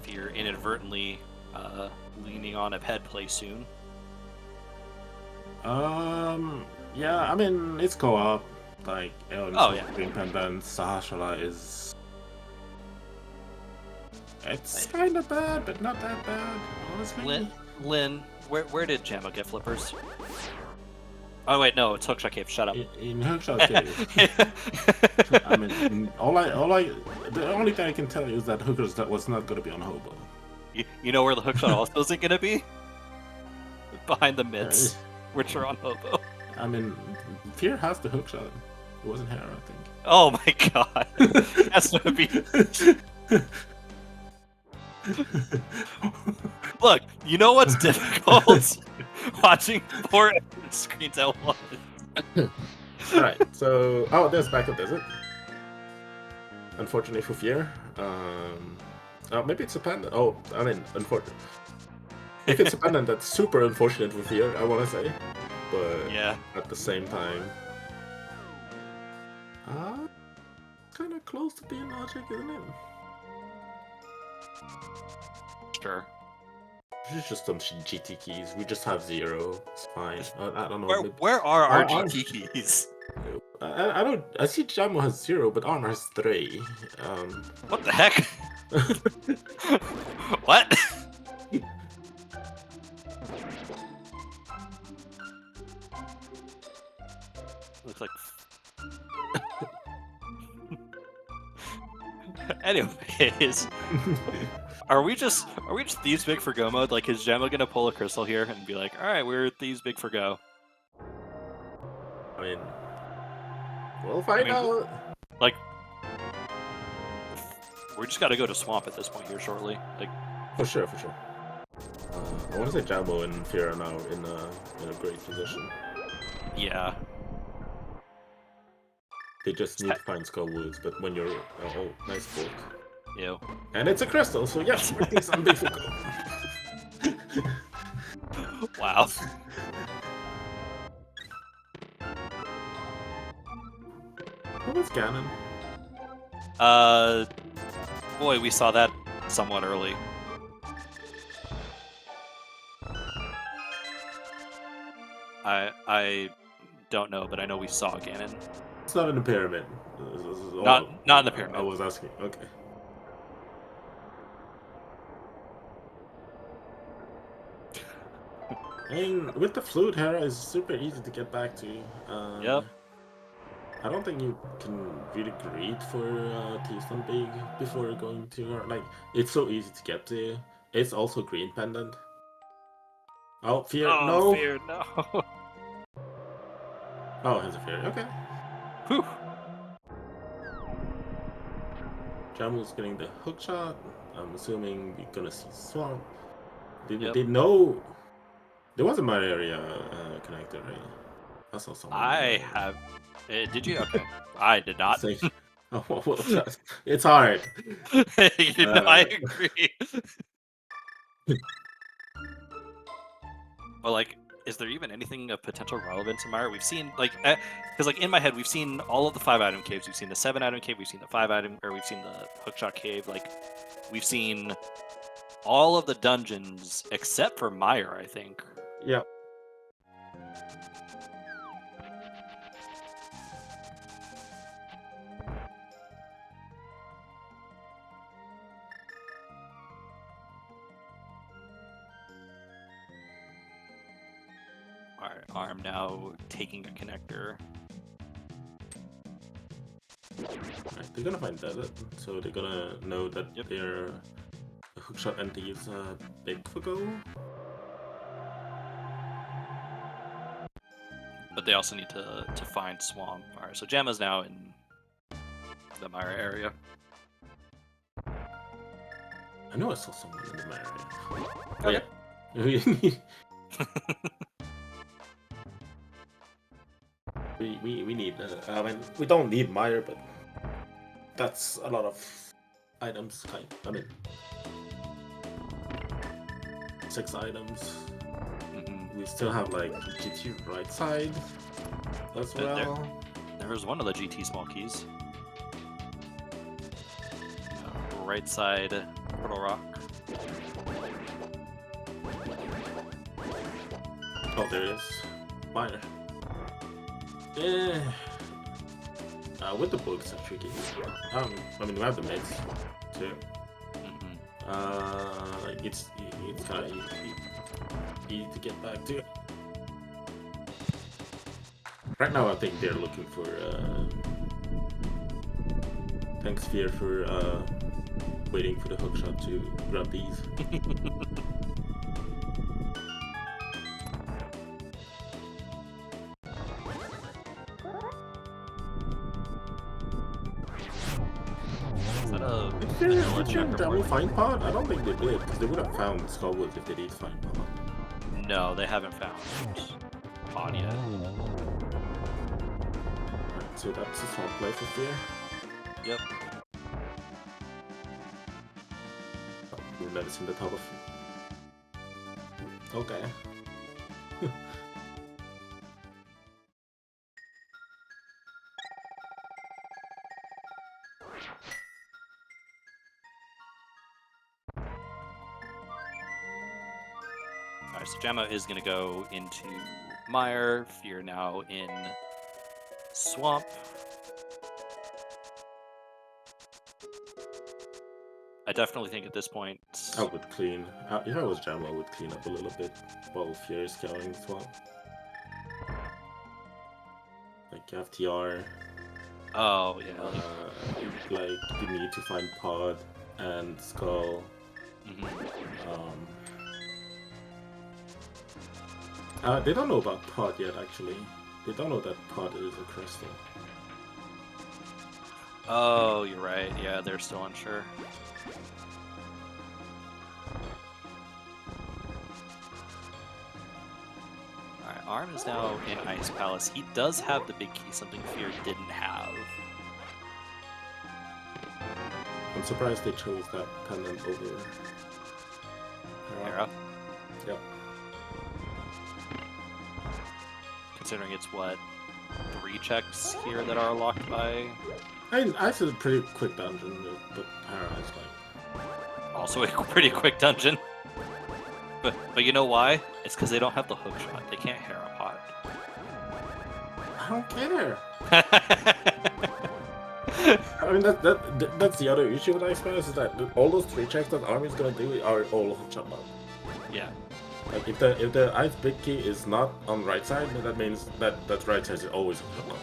Fear inadvertently leaning on a head play soon. Yeah, I mean, it's co-op. Like, Oh, yeah. Green Pendant, Sahashala is... It's kind of bad, but not that bad, honestly. Lynn, where did Jamo get flippers? Oh wait, no, it's Hookshot Cave. Shut up. In Hookshot Cave. I mean, the only thing I can tell you is that Hookers that was not going to be on Hobo. You know where the Hookshot also isn't going to be? Behind the mitts, which are on Hobo. I mean, Fear has the Hookshot. It wasn't Hera, I think. Oh my god. That's going to be... Look, you know what's difficult? Watching 4 screens at once. Alright, so... Oh, there's Back of Desert. Unfortunately for Fear. Oh, maybe it's a pendant. Oh, I mean, unfortunate. If it's a pendant, that's super unfortunate for Fear, I want to say. But yeah, at the same time... it's kind of close to being logic, isn't it? sure. This is just some GT keys. We just have 0. It's fine. I don't know. Where are our Arm- GT keys? I don't. I see Jamo has 0, but Armor has 3. What the heck? What? Looks like. Anyways, Are we just thieves big for go mode? Like, is Gemma gonna pull a crystal here and be like, all right, we're thieves big for go? I mean, we'll find out. Like, we just got to go to swamp at this point here shortly. Like, for sure. I want to say Jambo and Fear are now in a great position. yeah. They just need to find Skull Woods, but when you're oh, nice bolt. Ew. And it's a crystal, so yes, we're things on big for go. Wow. What was Ganon? Boy, we saw that somewhat early. I don't know, but I know we saw Ganon. It's not in the pyramid. Not in the pyramid. I was asking. Okay. I mean, with the flute, Hera is super easy to get back to. Yep. I don't think you can really greet for T-Stone Big before going to her. Like, it's so easy to get to. It's also green pendant. Oh, Fear, Oh, no! Fear, no. Oh, has a Fear, okay. Whew. Jamu's getting the hook shot. I'm assuming we're gonna see Swamp. Yep. They know... There was a my area connector, right? I saw someone. I have... did you? Okay. I did not. Say, oh, well, it's hard. I agree. Well, like, is there even anything of potential relevance in Myra? We've seen, like, because, like, in my head, we've seen all of the 5-item caves. We've seen the 7-item cave. We've seen the 5-item, or we've seen the hookshot cave. Like, we've seen all of the dungeons except for Myra, I think. Yep. Alright, Arm now taking a connector. Right, they're gonna find Desert, so they're gonna know that their hookshot entity is big for go. But they also need to find Swamp. Alright, so Jamma's now in the Myra area. I know I saw someone in the area. Okay. We need. I mean, we don't need Meyer, but that's a lot of items. I mean, 6 items. We still have like GT right side as well. There's one of the GT small keys. Right side, Purple Rock. Oh, there it is. Minor. Yeah. With the books are tricky. I mean, we have the mix too. It's kind of easy to get back to. Right now, I think they're looking for. Thanks, Fear, for waiting for the hookshot to grab these. Did Devil find pod? I don't think they did, because they would have found Skullwoods if they did find pod. No, they haven't found pod yet. Right, so that's a small play for Fear. Yep. Oh, we've never seen the top of. Okay. Alright, so Gemma is going to go into Mire. Fear now in Swamp. I definitely think at this point... I would clean. If I was Gemma, I would clean up a little bit while Fear is going Swamp. Like, you have TR. Oh, yeah. Like, you need to find Pod and Skull. They don't know about pod yet, actually. They don't know that pod is a crystal. Oh, you're right. Yeah, they're still unsure. Alright, Arm is now in Ice Palace. He does have the big key, something Fear didn't have. I'm surprised they chose that pendant over Hera. Yep. Considering it's what, 3 checks here that are locked by. I said a pretty quick dungeon, but Hera is like Also a pretty quick dungeon. But you know why? It's because they don't have the hook shot. They can't Hera pot. I don't care. I mean that's the other issue with Ice Palace is that all those 3 checks that Army's gonna do are all hookshot mode. Yeah. Like if the Ice big key is not on right side, then that means that right side is always hookshot mode.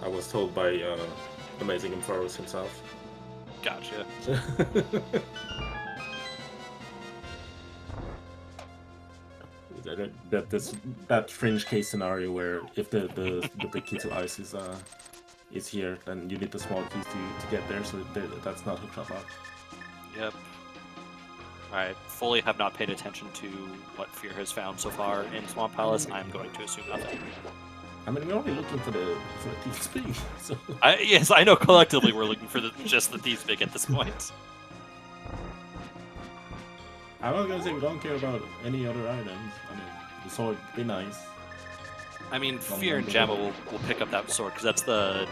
I was told by Amazing Inferos himself. Gotcha. that fringe case scenario where if the big key to ice is here, then you need the small keys to get there, so that's not hookshot lock. Yep. Alright, fully have not paid attention to what Fear has found so far in Swamp Palace. I'm going to assume nothing. I mean, we're only looking for the Thieves' Peak, so... Yes, I know collectively we're looking for just the Thieves' Peak at this point. I'm not gonna say we don't care about any other items. I mean, the sword would be nice. I mean, Fear and Jamma will pick up that sword, because that's the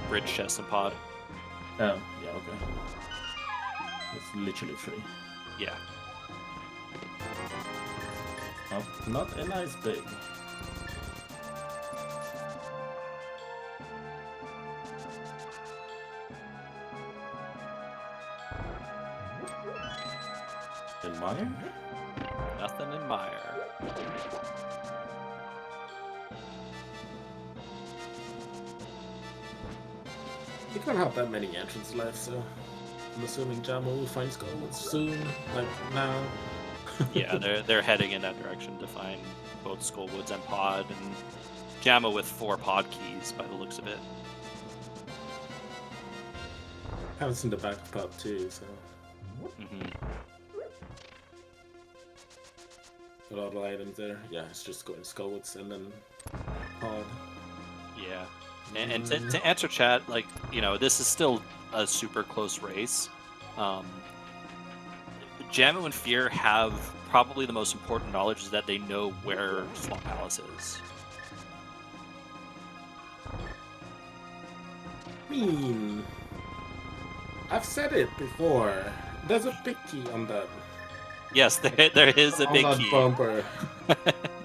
bridge chest and pod. Oh, yeah, okay. It's literally free. Yeah. Oh, not a nice big. In Mire? Nothing in Mire. We don't have that many entrances left, so I'm assuming Jamma will find Skullwoods soon, like now. Yeah, they're heading in that direction to find both Skullwoods and Pod, and Jamma with 4 pod keys by the looks of it. Haven't seen the back of Pod too, so. A lot of items there. Yeah, it's just going Skullwoods and then Pod. Yeah. And to answer chat, like, you know, this is still a super close race. Jammu and Fear have probably the most important knowledge is that they know where Swamp Palace is. I mean, I've said it before. There's a big key on that. Yes, there is a big key. Bumper.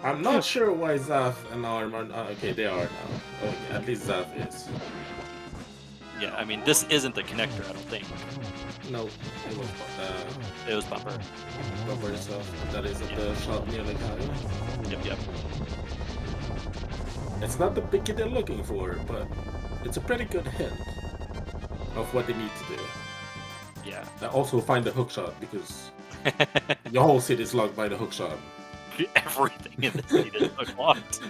I'm not sure why Zaf and Arm are not. Okay, they are now. Okay, at least Zaf is. Yeah, I mean, this isn't the connector, I don't think. No, It was Bumper. Bumper itself. That is at the shop near Lake High. Yep. It's not the big key they're looking for, but it's a pretty good hint of what they need to do. Yeah. Also find the hookshot, because the whole city is locked by the hookshot. Everything in the city is locked.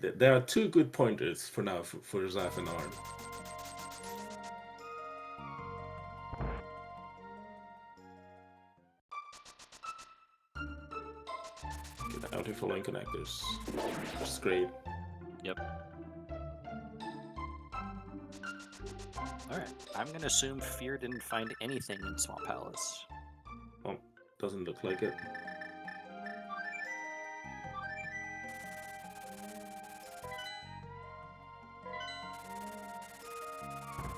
There are 2 good pointers for now for Zaf and Arn. Get out here following connectors, which is great. Yep. Alright, I'm gonna assume Fear didn't find anything in Swamp Palace. Oh, doesn't look like it.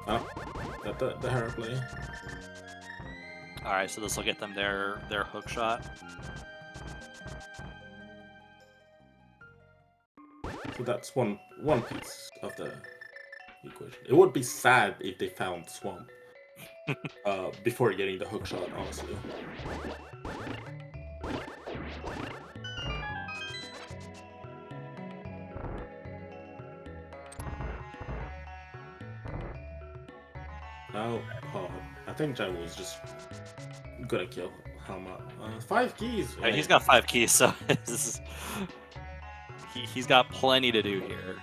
Oh, the Hera play. Alright, so this will get them their hook shot. So that's one piece of the equation. It would be sad if they found Swamp before getting the hook shot, honestly. Now, I think Jam was just gonna kill Halma. 5 keys. I mean, he's got 5 keys, so this is, he's got plenty to do here.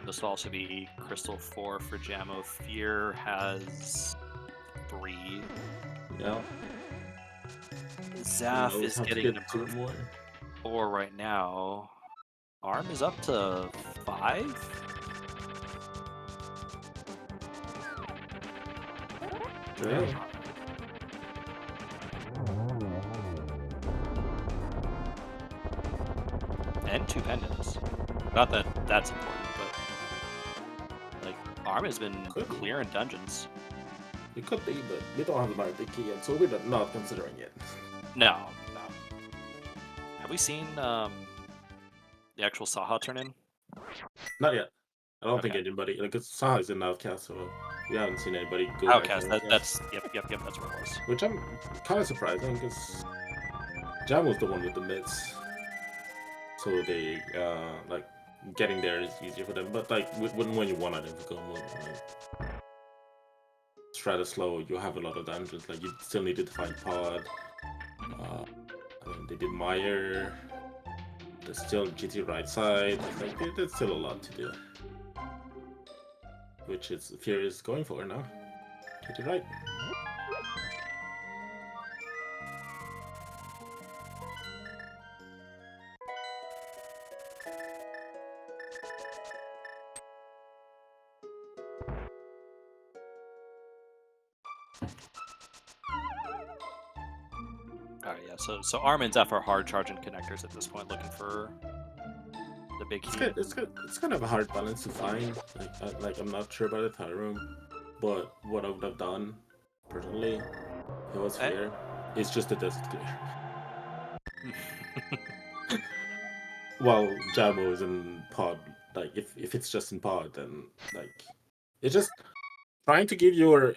This will also be Crystal 4 for Jammo. Fear has 3. Yeah. Zaf is getting to 2 more. 4 right now. Arm is up to 5? Yeah. And 2 pendants. Not that that's important, but like Arm has been clearing dungeons. It could be, but we don't have the Mario key yet, so we're not considering it. No. Have we seen the actual Saha turn in? Not yet. I don't think Okay. anybody, like, Saha is an outcast, so we haven't seen anybody go Outcast. back there. That's yep. That's what it was. Which I'm kind of surprising, because Jam was the one with the mids. So they, like, getting there is easier for them. But, like, when you want it, go move, like, Strata slow, you have a lot of dungeons. Like, you still needed to find Pod. I mean, they did Meyer. There's still GT right side. Like, there's still a lot to do. Which is Fear is going for now. GT right. Alright, yeah. So Arm and Zeph are hard charging connectors at this point, looking for the big key. It's kind of a hard balance to find. Like I'm not sure about the tire room, but what I would have done personally, if it was Fear, it's just a desert clear. While Jamo is in Pod, like if it's just in Pod, then like it's just trying to give your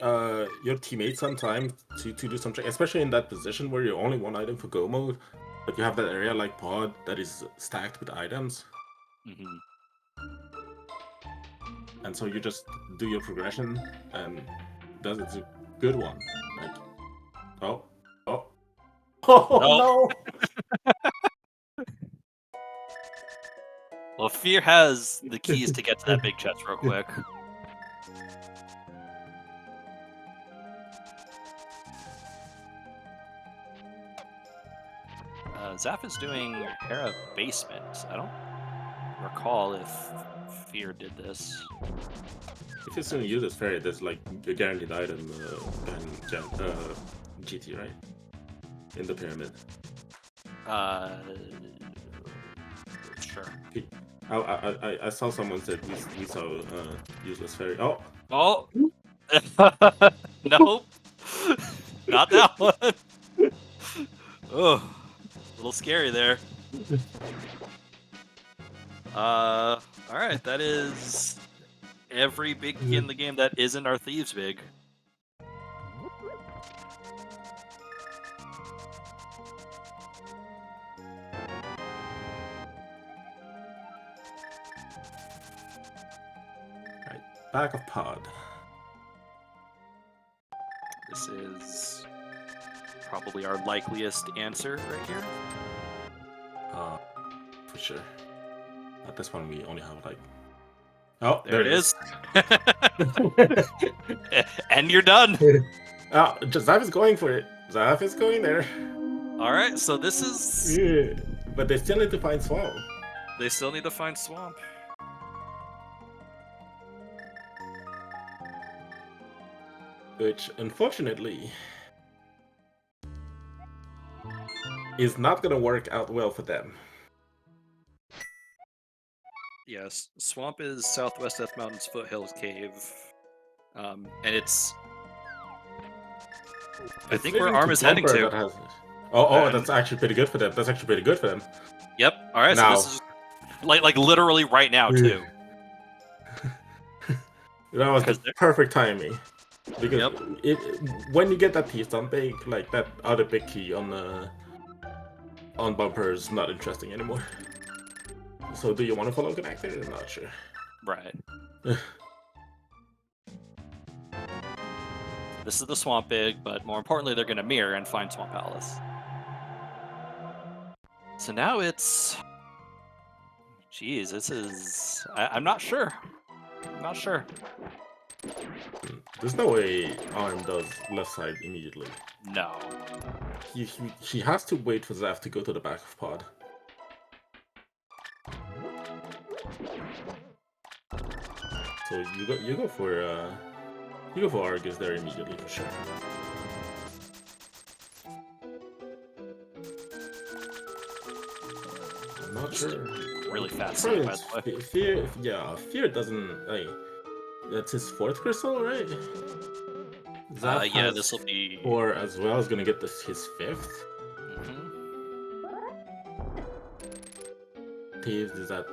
teammates some time to do something, especially in that position where you're only 1 item for go mode, but you have that area like Pod that is stacked with items. And so you just do your progression, and it's a good one. Like, oh no! Well, Fear has the keys to get to that big chest real quick. Zaf is doing Hera basement. I don't recall if Fear did this. If it's gonna use this fairy, there's like a guaranteed item behind GT, right? In the pyramid. Sure. I saw someone said we saw useless fairy. Oh! Nope. Not that one. Oh, a little scary there. All right, that is every big key in the game that isn't our thieves big. Back of Pod. This is probably our likeliest answer right here. For sure. At this one, we only have like. Oh, There it is. And you're done. Oh, Zaf is going for it. Zaf is going there. All right, so this is. Yeah. But they still need to find Swamp. They still need to find Swamp. Which, unfortunately, is not going to work out well for them. Yes, Swamp is southwest Death Mountain's Foothills Cave. And it's... I think where Arm is heading to. That's actually pretty good for them. That's actually pretty good for them. Yep, alright, so this is like literally right now, too. That was the Because they're- perfect timing. Because Yep. when you get that piece done big, like that other big key on bumper is not interesting anymore. So do you want to follow connector? I'm not sure. Right. This is the Swamp Big, but more importantly, they're going to mirror and find Swamp Palace. So now it's... Jeez, this is... I'm not sure. I'm not sure. There's no way Arm does left side immediately. No. He has to wait for Zaf to go to the back of pod. So you go for Argus there immediately for sure. I'm not sure. Really fast, Probably by the way. it's Fear doesn't like. That's his 4th crystal, right? Zaf Yeah, has this will be... 4 as well. Is gonna get his 5th. Mhm. Thieves is at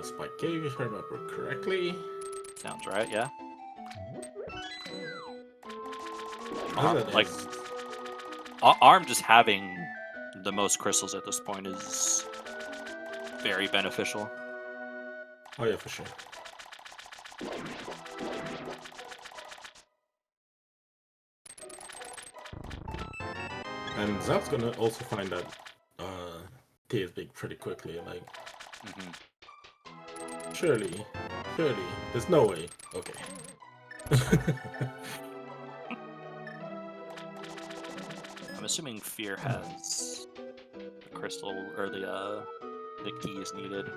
Spike Cave, if I remember correctly. Sounds right, yeah. That Like, is- Arm just having the most crystals at this point is very beneficial. Oh yeah, for sure. And Zap's gonna also find that T is big pretty quickly. Like, surely, there's no way. Okay. I'm assuming Fear has the crystal or the keys needed.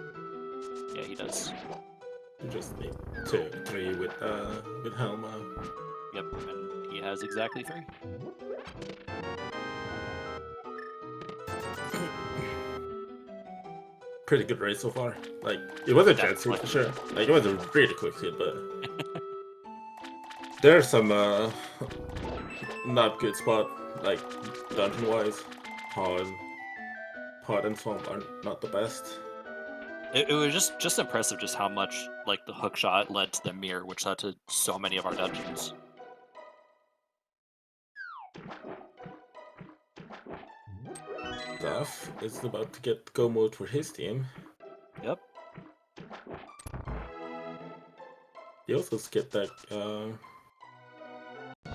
Yeah, he does. You just need 2, 3 with Helma. Yep, and he has exactly 3. Pretty good race so far. Like, it was a jet suit Definitely. for sure. Like, it was a really quick hit, but there's some not good spot, like dungeon wise. Pod and Swamp are not the best. It was just impressive just how much like the hook shot led to the mirror, which led to so many of our dungeons. Duff is about to get go mode for his team. Yep. He also skipped that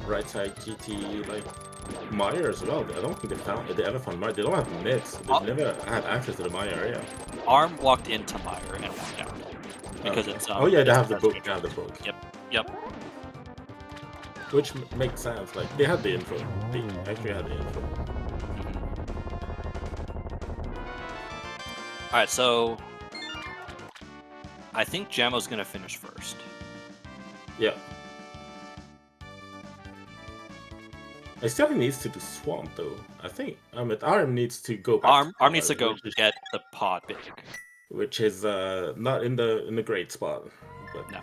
right side GT like Mire as well. I don't think they ever found Mire. They don't have mids. They've never had access to the Mire area. Arm walked into Mire and walked out because Okay. it's oh yeah, they it's have the book. residential. They have the book. Yep. Which makes sense. Like they had the info. They actually had the info. All right, so I think Jamo's gonna finish first. Yeah. I still needs to do Swamp though. I think Arm needs to go back. Arm needs to go which is- get the pod big. which is not in the great spot, but No.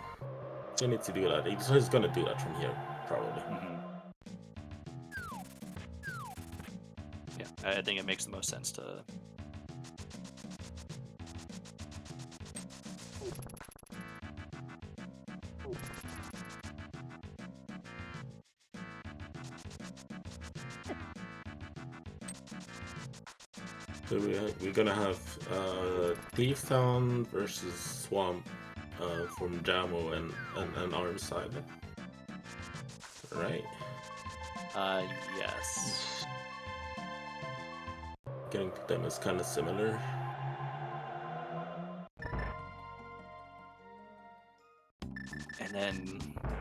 he needs to do that. He's gonna do that from here probably. Yeah, I think it makes the most sense to. So we're gonna have Thief Town versus Swamp from Jamo and Arm side, right? Yes. Getting to them is kind of similar. And then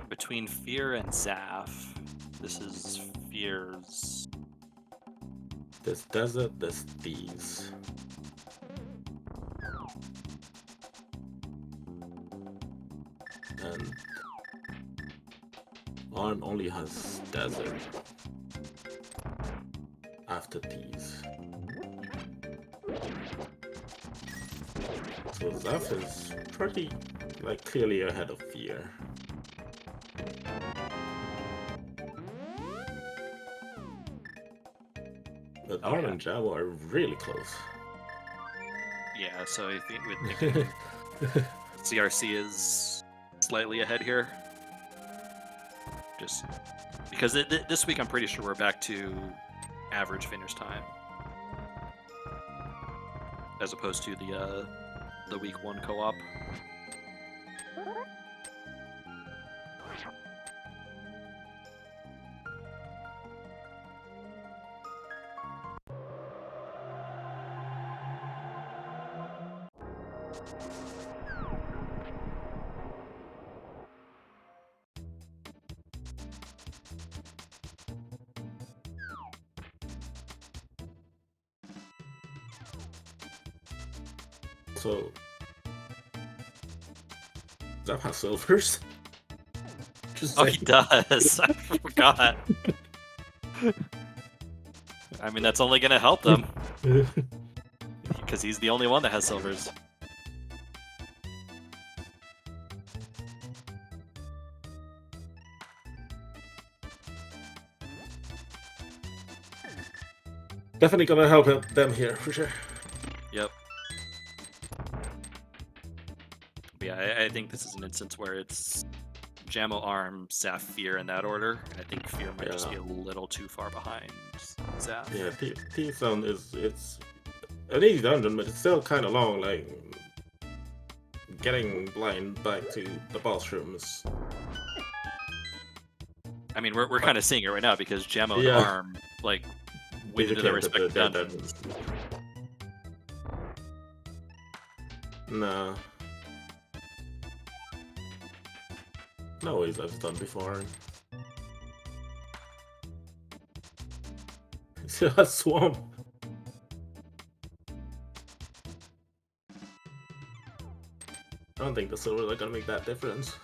between Fear and Zaf, this is Fear's. There's Desert, there's Thieves. And Arm only has Desert after Thieves. So Zaf is pretty, like, clearly ahead of Fear. But Arm and Jabo are really close. Yeah, so I think with thinking CRC is slightly ahead here. just because this week I'm pretty sure we're back to average finish time as opposed to the week 1 co-op. So, Zap has silvers. Just Oh, saying. he does. I forgot. I mean, that's only gonna help them because he's the only one that has silvers. Definitely gonna help them here for sure. Yep. But yeah, I think this is an instance where it's Jammo, Arm, Zaf, Fear in that order. And I think Fear might just be a little too far behind Zaf. Yeah, T-Zone it's an easy dungeon, but it's still kind of long. Like getting blind back to the boss rooms. I mean, we're kind of seeing it right now because Jammo and Arm like went into their respective dungeons. Nah. No ways I've done before. See that swamp? I don't think the silver are gonna make that difference.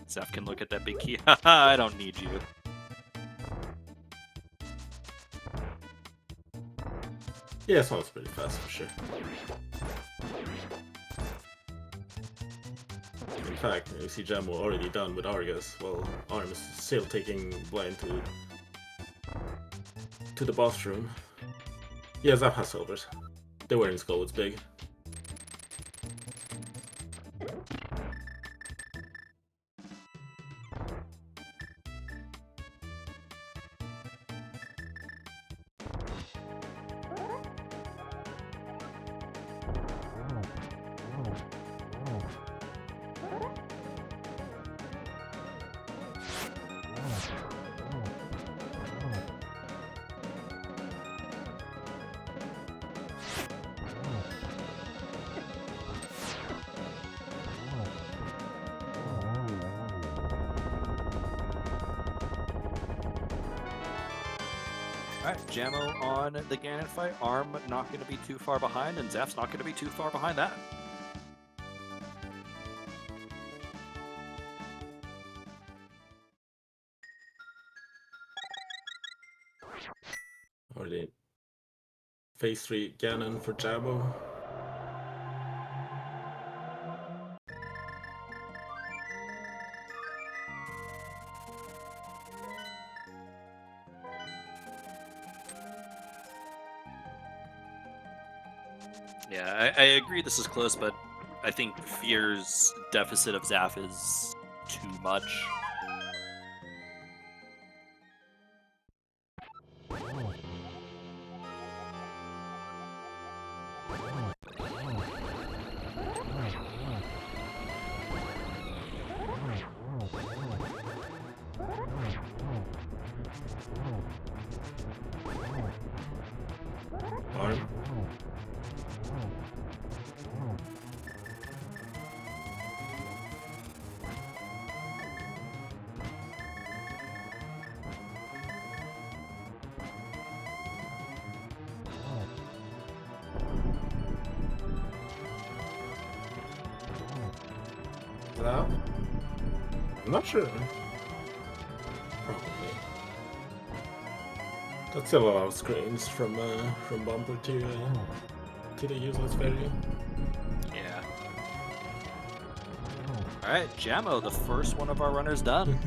Zaf can look at that big key. Haha, I don't need you. Yeah, it sounds pretty fast for sure. In fact, you see Jammo already done with Argus, while Arm is still taking blind to the boss room. Yeah, Zap has silvers. They're wearing skull, it's big. Alright, Jammo on the Ganon fight. Arm not going to be too far behind, and Zaf's not going to be too far behind that. Already phase 3 Ganon for Jammo. Yeah, I agree this is close, but I think Fear's deficit of Zaf is too much. Arm. Zap? I'm not sure. Probably. That's still a lot of screens from bumper to the useless variant. Yeah. Alright, Jammo, the first one of our runners done.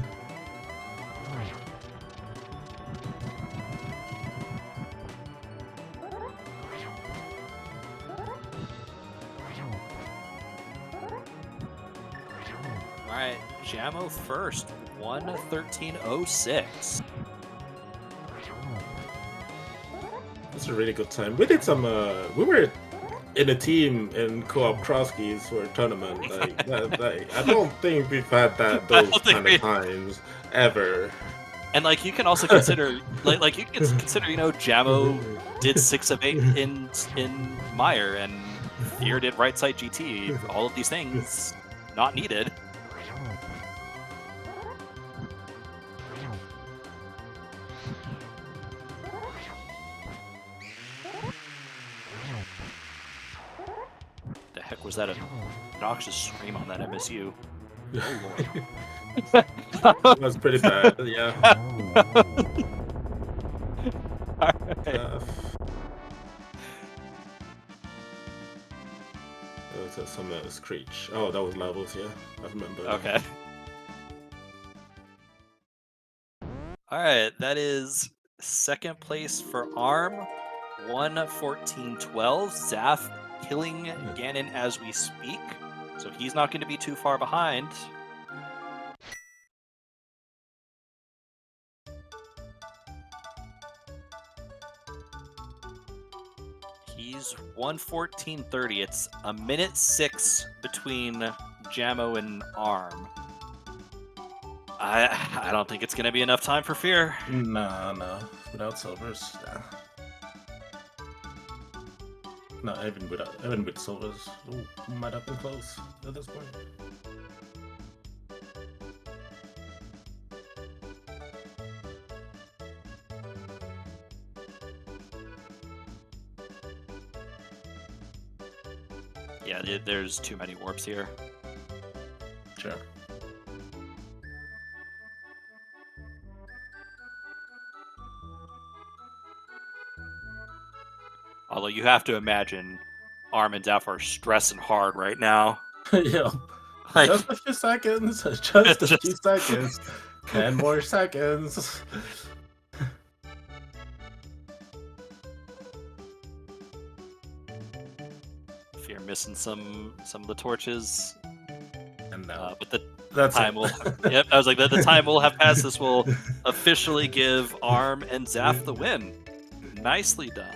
Jammo first, 1:13:06. That's a really good time. We did some. We were in a team in co-op cross keys for a tournament. I don't think we've had those kind of times ever. And like you can also consider, like you can consider, Jammo did 6 of 8 in Meyer, and Fear did right side GT. All of these things not needed. The heck was that? An obnoxious scream on that MSU. Oh lord. That was pretty bad. Yeah. Alright. Some screech. Oh, that was levels. Yeah, I remember. Okay. Alright, that is second place for ARM, 1:14:12. Zaf killing Ganon as we speak, so he's not going to be too far behind. He's 1:14:30. It's a minute 6 between Jammo and ARM. I don't think it's going to be enough time for Fear. No. Without silvers, nah. No, even with silvers, might have been close at this point. Yeah, there's too many warps here. Sure. Although you have to imagine ARM and Zaf are stressing hard right now. Yeah. Like, Just a few seconds. Just a few seconds. 10 more seconds. Fear missing some of the torches. And now, But the that's time will. Yep, I was like, the time will have passed. This will officially give ARM and Zaf the win. Nicely done.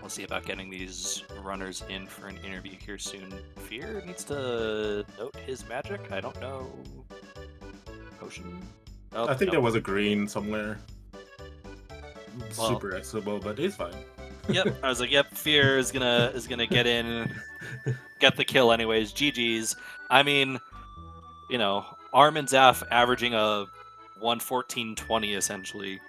We'll see about getting these runners in for an interview here soon. Fear needs to note his magic. I don't know. Potion? Oh, I think no. there was a green somewhere. Well- Super accessible, but it's fine. Yep, I was like, yep, Fear is gonna get in, get the kill anyways. GG's. I mean, ARM and Zaf averaging a 1:14:20 essentially,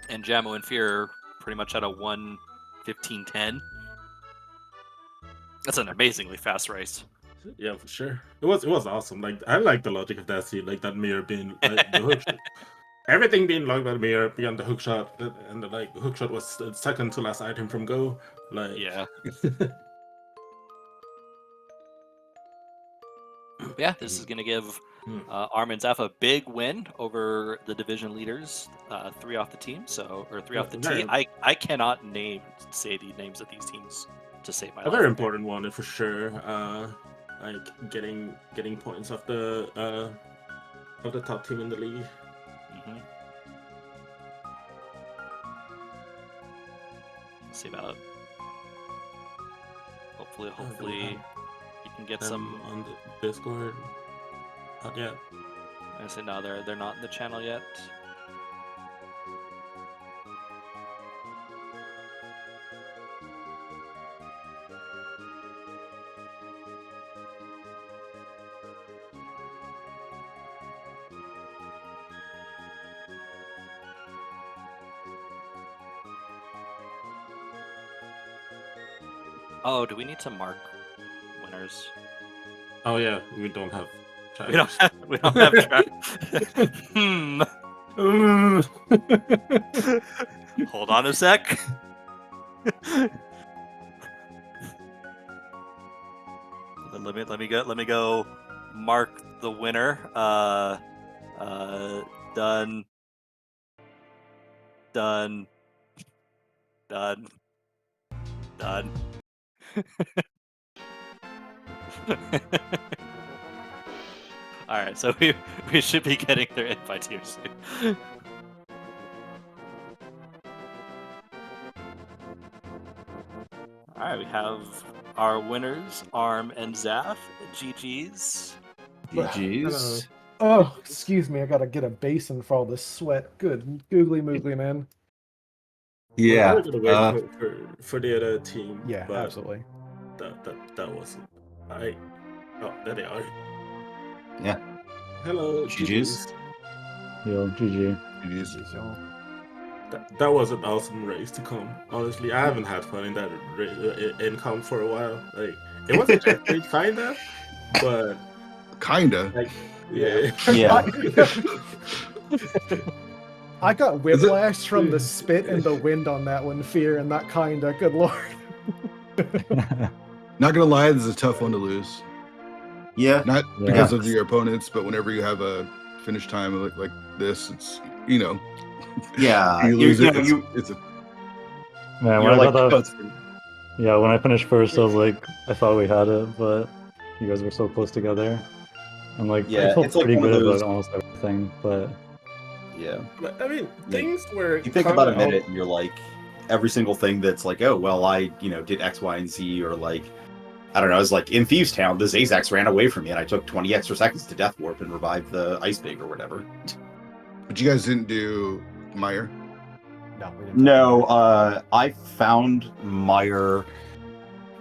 and Jammo and Fear pretty much at a 1:15:10. That's an amazingly fast race. Yeah, for sure. It was awesome. Like I like the logic of that scene, like that mirror being like the hook shot. Everything being locked by the mirror beyond the hook shot, and the hook shot was the second to last item from go. Like Yeah. Yeah, this is going to give ARM and Zaf a big win over the division leaders, 3 off the team, or 3 off the team. I cannot say the names of these teams to save my life. A very important one for sure. Like getting points off the top team in the league. Mm-hmm. See about. Hopefully, you can get some on the Discord. Not yet. I said no, they're not in the channel yet. Oh, do we need to mark winners? Oh yeah, we don't have. We don't have track. Hold on a sec. Let me go mark the winner. Done. Done. Done. Done. All right, so we should be getting their invites here soon. All right, we have our winners, Arm and Zaf. GG's. GG's. Oh, excuse me. I gotta get a basin for all this sweat. Good googly moogly, man. Yeah. We're gonna wait for the other team. Yeah, but absolutely. That wasn't. Oh, there they are. Yeah. Hello, GG's. Yo, GG. GG's. That was an awesome race to come. Honestly, I haven't had fun in that income for a while. Like it wasn't that great, kinda, but Kinda. like yeah. Yeah. I got whiplash from the spit and the wind on that one, Fear, and that kinda. Good lord. Not gonna lie, this is a tough one to lose. Yeah. Not Yeah. because of your opponents, but whenever you have a finish time like this, it's Yeah. you lose you it. know, It's a Man, when you're I like, got that, yeah, when I finished first, I was like, I thought we had it, but you guys were so close together. And like, Yeah, I felt it's like pretty one of good those- about almost everything, but yeah. But, I mean, Yeah. things were. You think about a kinda minute and you're like, every single thing that's like, oh, well, I, did X, Y, and Z, or like, I don't know, it's like in Thieves Town, the Zazax ran away from me and I took 20 extra seconds to Death Warp and revive the Ice Big or whatever. but you guys didn't do Meyer. No, we didn't. No, I found Meyer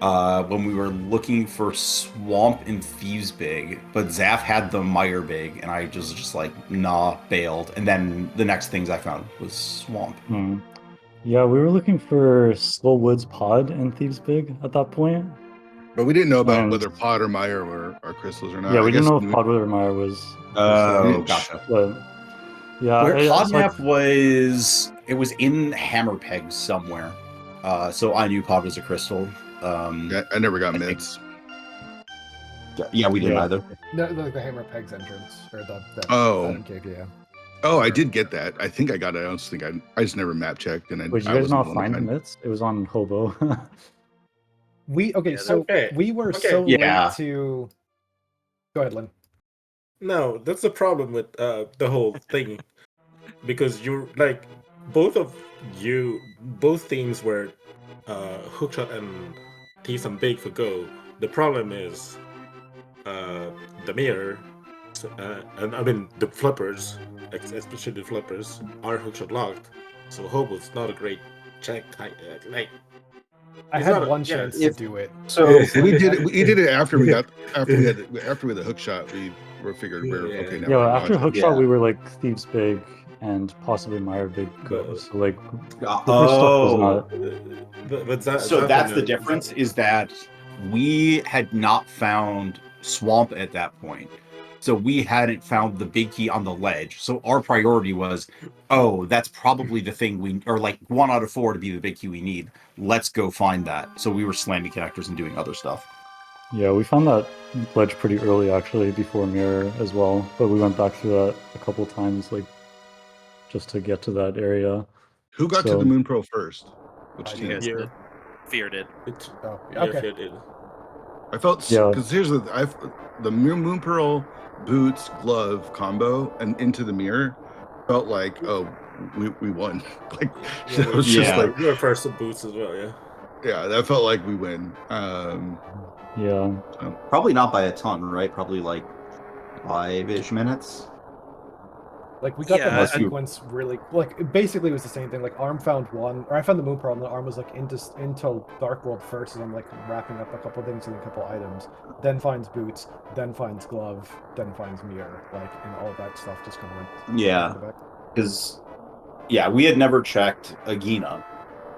when we were looking for Swamp and Thieves Big, but Zaf had the Meyer Big, and I just like, nah, bailed. And then the next things I found was Swamp. yeah, we were looking for Skull Woods Pod and Thieves Big at that point. But we didn't know about And- whether Pod or Meyer were crystals or not. yeah, I we didn't guess know if Pod or Meyer was. Oh, Bitch. gotcha. But yeah, Where it's like- Podmap was in Hammer Peg somewhere. So I knew Pod was a crystal. I never got I think- mids. Yeah, we didn't Yeah. either. No, the Hammer Peg's entrance or the Oh. that cave, yeah. Oh, I did get that. I think I got it. I don't think I just never map checked, and Wait, did I you guys wasn't not the one to find find- Myths? It was on Hobo. Okay, so okay. we were Okay. so Yeah. late to. Go ahead, Lynn. No, that's the problem with the whole thing, because you're like both teams were Hookshot and Thieves and Big for Go. The problem is the mirror, and I mean the flippers, especially the flippers, are Hookshot locked. So Hobo's not a great check. Like I It's had not a- one yeah, chance to if- do it. So We did it after we had the hook shot. We figured we're Yeah. okay now. yeah, we're after launching. Hookshot, Yeah. we were like Thieves Big and possibly Meyer Big Go. But- So like, the first stuff was not. but that, So that's the difference, is that we had not found Swamp at that point. So we hadn't found the big key on the ledge. So our priority was, oh, that's probably the thing or like 1 out of 4 to be the big key we need. Let's go find that. So we were slamming connectors and doing other stuff. Yeah, we found that ledge pretty early actually, before Mirror as well. But we went back through that a couple times, like just to get to that area. Who got to So- the Moon Pro first? Which I team? Yes, Yeah. the Fear did. Oh, Yeah, okay. if it is. I felt Yeah. because here's the Moon Pearl boots glove combo and into the mirror felt like, oh, we won. Like it was just Yeah. like, we were first to boots as well. Yeah. yeah, that felt like we win. Yeah, Probably not by a ton, right? Probably like 5-ish minutes. Like we got Yeah, the unless you- sequence really like it basically was the same thing. Like Arm found one, or I found the Moon Pearl, and the Arm was like into Dark World first, as I'm like wrapping up a couple things and a couple items. Then finds Boots, then finds Glove, then finds Mirror, like and all that stuff just kind of went. Yeah. back to back. Because, yeah, we had never checked Agina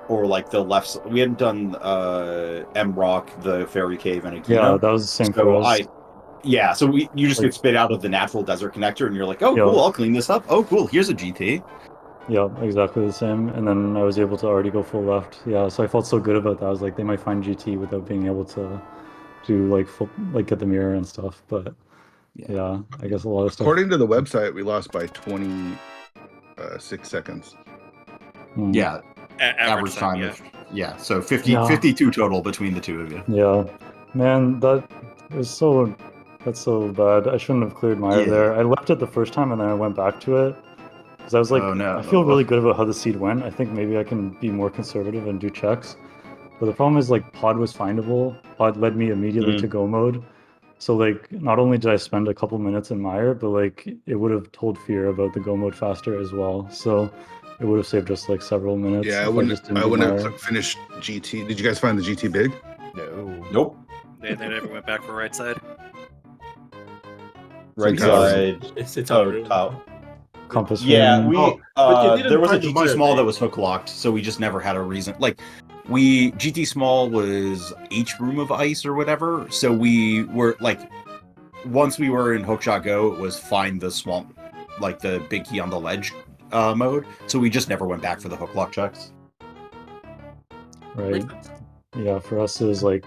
or like the left side. We hadn't done M Rock, the Fairy Cave, and Agina. yeah, that was the same for So us. so you just Like- get spit out of the natural desert connector, and you're like, oh, Yeah. cool, I'll clean this up. Oh, cool, here's a GT. Yeah, exactly the same. And then I was able to already go full left. Yeah, so I felt so good about that. I was like, they might find GT without being able to do like full, like get the mirror and stuff. But Yeah, I guess a lot of stuff. According to the website, we lost by 26 seconds. Yeah, Average time, yeah. yeah. So 50, Yeah. 52 total between the two of you. Yeah, man, that's so bad. I shouldn't have cleared Maya Yeah. there. I left it the first time and then I went back to it because I was like, Oh, no. I feel really good about how the seed went. I think maybe I can be more conservative and do checks. But the problem is like pod was findable. Pod led me immediately to go mode. So like not only did I spend a couple minutes in Mire, but like it would have told Fear about the go mode faster as well. So it would have saved us like several minutes. Yeah, I if wouldn't didn't I do wouldn't Mire. have finished GT. Did you guys find the GT big? No. Nope. They never went back for right side. Right Somehow- side. It's Oh, out room. top. Compass Yeah, ring. we but you didn't there was a find the GT Maya small big. that was hook locked, so we just never had a reason. Like GT small was H room of ice or whatever. So we were like, once we were in Hookshot Go, it was find the swamp, like the big key on the ledge mode. So we just never went back for the hook lock checks. Right. Makes sense. Yeah, for us it was like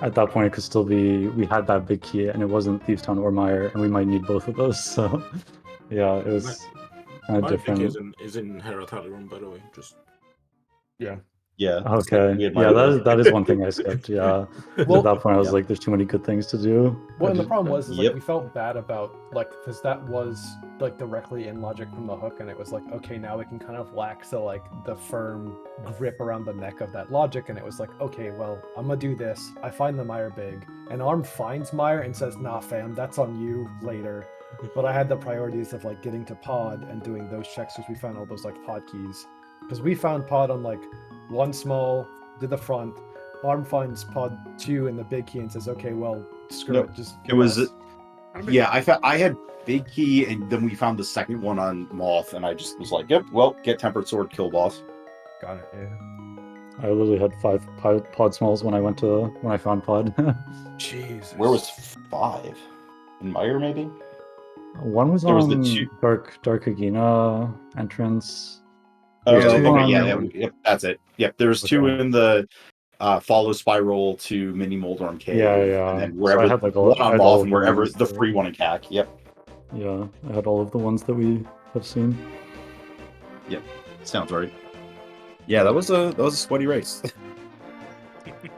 at that point it could still be we had that big key and it wasn't Thieves Town or Mire and we might need both of those. So yeah, it was kind of My pick different. is in Heratali room, by the way. Just Yeah. Okay. We had Yeah, Maya. that is one thing I skipped. Yeah. Well, At that point I was yeah. like, there's too many good things to do. Well, I and the just- problem was, is, like, Yep. we felt bad about, like, because that was, like, directly in logic from the hook, and it was like, okay, now we can kind of lack the, like, the firm grip around the neck of that logic, and it was like, okay, well, I'm gonna do this. I find the Mire big, and Arm finds Mire and says, nah, fam, that's on you later. But I had the priorities of, like, getting to pod and doing those checks, because we found all those, like, pod keys. Because we found pod on, like, one small, did the front. Arm finds pod 2 and the big key and says, okay, well, screw Nope. it, just It was less." yeah. I had big key, and then we found the second one on Moth, and I just was like, yep, well, get tempered sword, kill boss. Got it, yeah. I literally had 5 pod smalls when I found pod. Jesus. Where was 5? In Mire, maybe? One was There was on the two- Dark Agina entrance. Oh, Yeah, two okay, on- yeah, yep, that's it. Yep, there's 2 Okay. in the follow spiral to mini Moldorm Cave. Yeah. And then So wherever I had, like, all- one I on had all Moth of and the wherever ones the that- free one in CAC. Yep. Yeah, I had all of the ones that we have seen. Sounds right. Yeah, that was a sweaty race.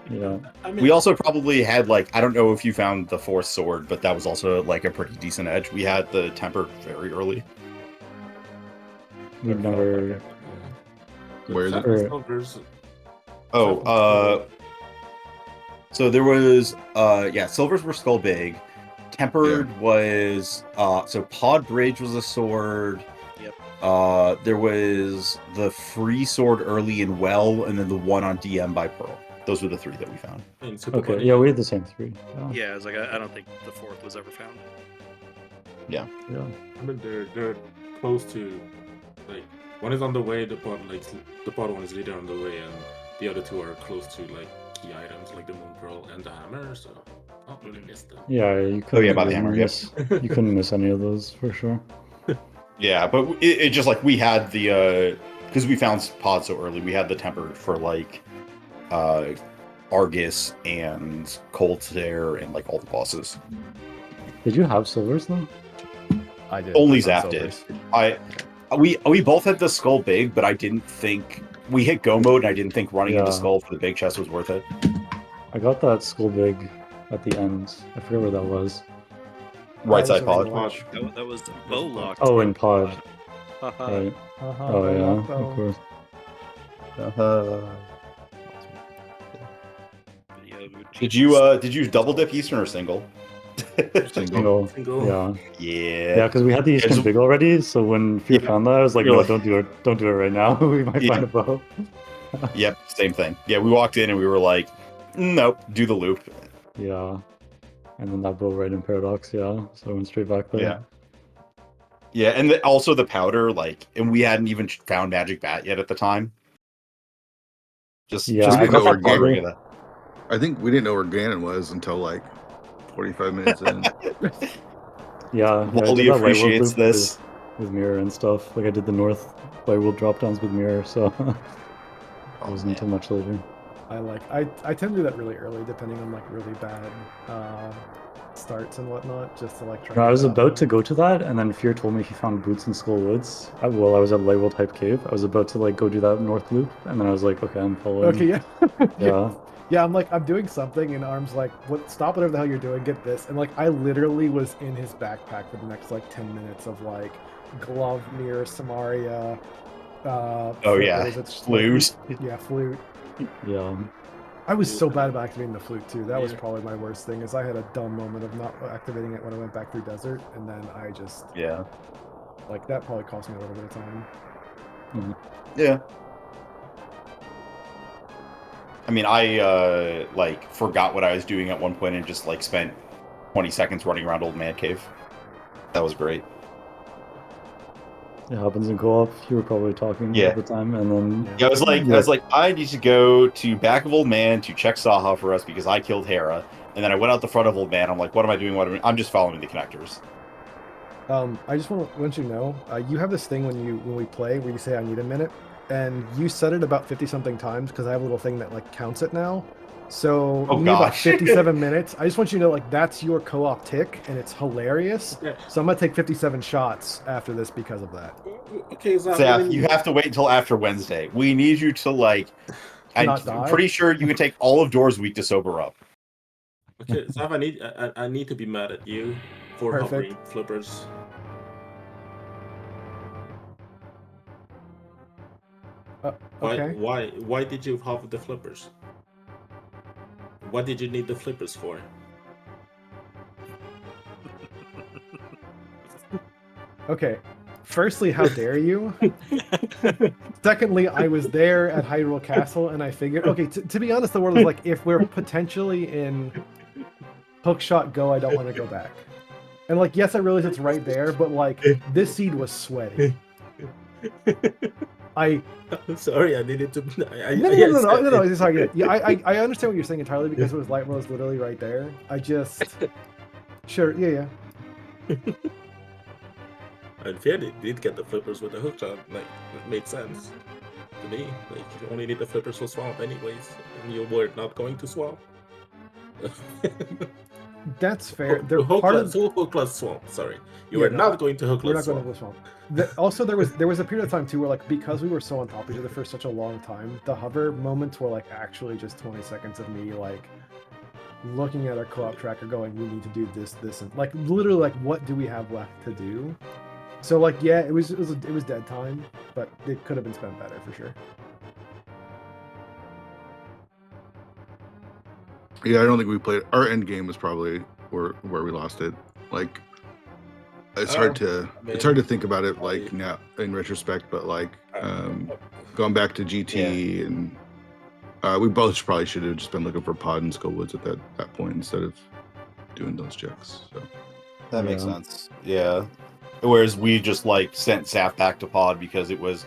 Yeah. I mean, We also probably had, like, I don't know if you found the 4th sword, but that was also like a pretty decent edge. We had the temper very early. We've never. Where is it? Or- Silvers, Oh, so there was silvers were skull big. Tempered was so pod bridge was a sword. Yep. There was the free sword early in well, and then the one on DM by Pearl. Those were the 3 that we found. in Super Okay, Bunny. yeah, we had the same 3. Yeah, I was like, I don't think the 4th was ever found. Yeah. I mean, they're close to, like, one is on the way. The pod one is later on the way, and the other 2 are close to, like, key items like the Moon Pearl and the hammer. So not really missed them. Yeah, you couldn't. yeah, by the really hammer, yep. miss, you couldn't miss any of those for sure. Yeah, but it just like we had the because we found pod so early, we had the tempered for like Argus and Cold Stare and like all the bosses. Did you have silvers though? I did. Only I found Zap did. silvers. We both had the skull big, but I didn't think we hit go mode, and I didn't think running into Yeah. skull for the big chest was worth it. I got that skull big at the end. I forget where that was. Right That side was pod. already watched. That was bow locked. Oh, in pod. Haha. Right. Uh-huh, Oh very yeah, well, though. of course. Video Did you double dip Eastern or single? Single. Single. Yeah. Yeah. Yeah, because we had the Eastern It's- big already, so when Fear Yeah. found that, I was like, You're no, like- don't do it right now. We might Yeah. find a bow. Yep, same thing. Yeah, we walked in and we were like, nope, do the loop. Yeah. And then that bow right in Paradox, yeah. So I went straight back there. Yeah. Yeah, and also the powder, like, and we hadn't even found Magic Bat yet at the time. Just Yeah, just I because know of where powdering that. I think we didn't know where Ganon was until like 45 minutes in. Yeah. I Wally did that Lightworld appreciates loop this. with Mirror and stuff. Like I did the North Lightworld drop downs with Mirror, so it wasn't until much later. I tend to do that really early, depending on like really bad starts and whatnot, just to like try. No, I was get out. about to go to that, and then Fear told me he found boots in Skull Woods while I was at Level Type Cave. I was about to like go do that North Loop, and then I was like, okay, I'm following. Okay, yeah. Yeah. Yeah, I'm like, I'm doing something, and Arm's like, "What? Stop whatever the hell you're doing. Get this." And like, I literally was in his backpack for the next like 10 minutes of like glove, mirror, Samaria. Oh yeah, flute. Yeah, flute. Yeah. I was so bad about activating the flute too. That was Yeah. probably my worst thing. Is I had a dumb moment of not activating it when I went back through desert, and then I just Yeah. like that probably cost me a little bit of time. Yeah. I mean, I like forgot what I was doing at one point and just like spent 20 seconds running around Old Man Cave. That was great. It happens in co-op. You were probably talking Yeah. at the time, and then Yeah, I was like, I need to go to back of Old Man to check Saha for us because I killed Hera, and then I went out the front of Old Man. I'm like, what am I doing? I'm just following the connectors. I just want to let you know, you have this thing when we play where you say I need a minute, and you said it about 50 something times because I have a little thing that like counts it now. So Oh, you need about gosh. 57 minutes. I just want you to know like that's your co-op tick, and it's hilarious. Yeah. So I'm gonna take 57 shots after this because of that. Okay, Zaf, Zaf, you have to wait until after Wednesday. We need you to like. I'm Not die? pretty sure you can take all of Door's week to sober up. Okay, Zaf, I need to be mad at you for Perfect. hovering flippers. Okay. Why did you hover the flippers? What did you need the flippers for? Okay. Firstly, how dare you? Secondly, I was there at Hyrule Castle, and I figured, okay, to be honest, the world is like, if we're potentially in Hookshot Go, I don't want to go back. And like, yes, I realize it's right there, but like, this seed was sweaty. I'm sorry, I needed to. No. It's sorry. Yeah, I understand what you're saying entirely because it was light was literally right there. I just, sure, yeah. In fair, they did get the flippers with the hook shot. Like, it made sense to me. Like, you only need the flippers for swamp, anyways, and you were not going to swamp. That's fair. They're Hookless swamp. Sorry, you were not going to We're hookless not going to swamp. swamp. Also, there was a period of time too where like because we were so on top of each other for such a long time, the hover moments were like actually just 20 seconds of me like looking at our co-op tracker, going, "We need to do this," and like literally like, what do we have left to do? So like, yeah, it was dead time, but it could have been spent better for sure. Yeah, I don't think we played. Our end game was probably where we lost it. Like, it's hard to think about it like now in retrospect, but like going back to GT and we both probably should have just been looking for Pod and Skullwoods at that point instead of doing those checks. So that makes sense. Yeah. Whereas we just like sent Zaf back to Pod because it was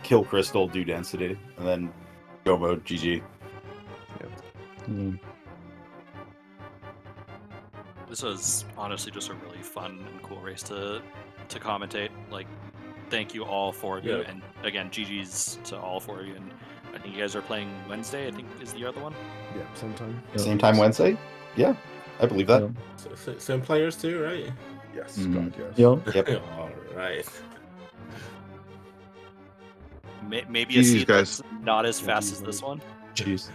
kill Crystal, do density, and then go mode GG. This was honestly just a really fun and cool race to commentate. Like, thank you all four of you, and again, GG's to all four of you. And I think you guys are playing Wednesday. I think is the other one. Yeah, same time. Same time Wednesday. Yeah, I believe that. Same players too, right? Yes. Mhm. God, yes. Yep. All right. Maybe a GG's, seed guys. that's not as fast as this one. Jeez.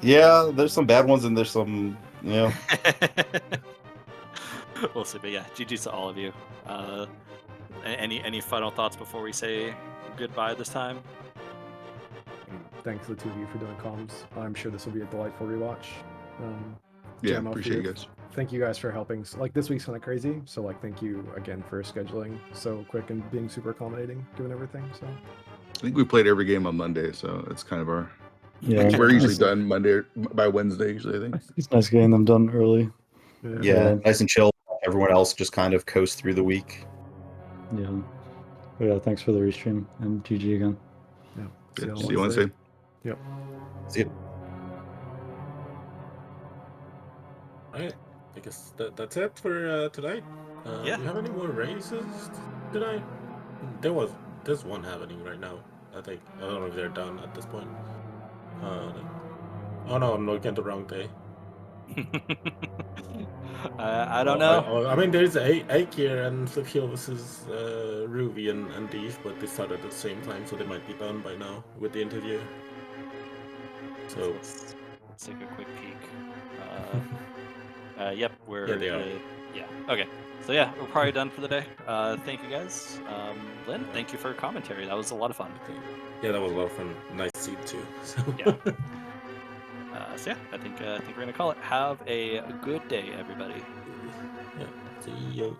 Yeah, there's some bad ones and there's some, you know. We'll see, but yeah, GG's to all of you. Any final thoughts before we say goodbye this time? Thanks to the two of you for doing comms. I'm sure this will be a delightful rewatch. yeah, Jam, appreciate you guys. Thank you guys for helping. Like, this week's kind of crazy, so like thank you again for scheduling so quick and being super accommodating, doing everything. So I think we played every game on Monday, so it's kind of our. Yeah, We're usually done Monday by Wednesday. Usually, I think. it's nice getting them done early. Yeah, nice and chill. Everyone else just kind of coast through the week. Yeah. But yeah, thanks for the restream and GG again. yeah. See you Wednesday. Yep. See you. Alright, I guess that's it for tonight. Yeah. Do you have any more races tonight? There's one happening right now. I think I don't know if they're done at this point. Oh no, I'm looking at the wrong day. I don't know. I mean, there's Akir and Fliphill versus Ruby and Deef, but they started at the same time, so they might be done by now with the interview. So Let's take a quick peek. Yep, we're Yeah, they are. yeah. Okay. So yeah, we're probably done for the day. Thank you guys. Lynn, thank you for commentary. That was a lot of fun. yeah, that was a lot of fun. Nice scene too. So Yeah. So yeah, I think we're gonna call it. Have a good day, everybody. yeah, see you.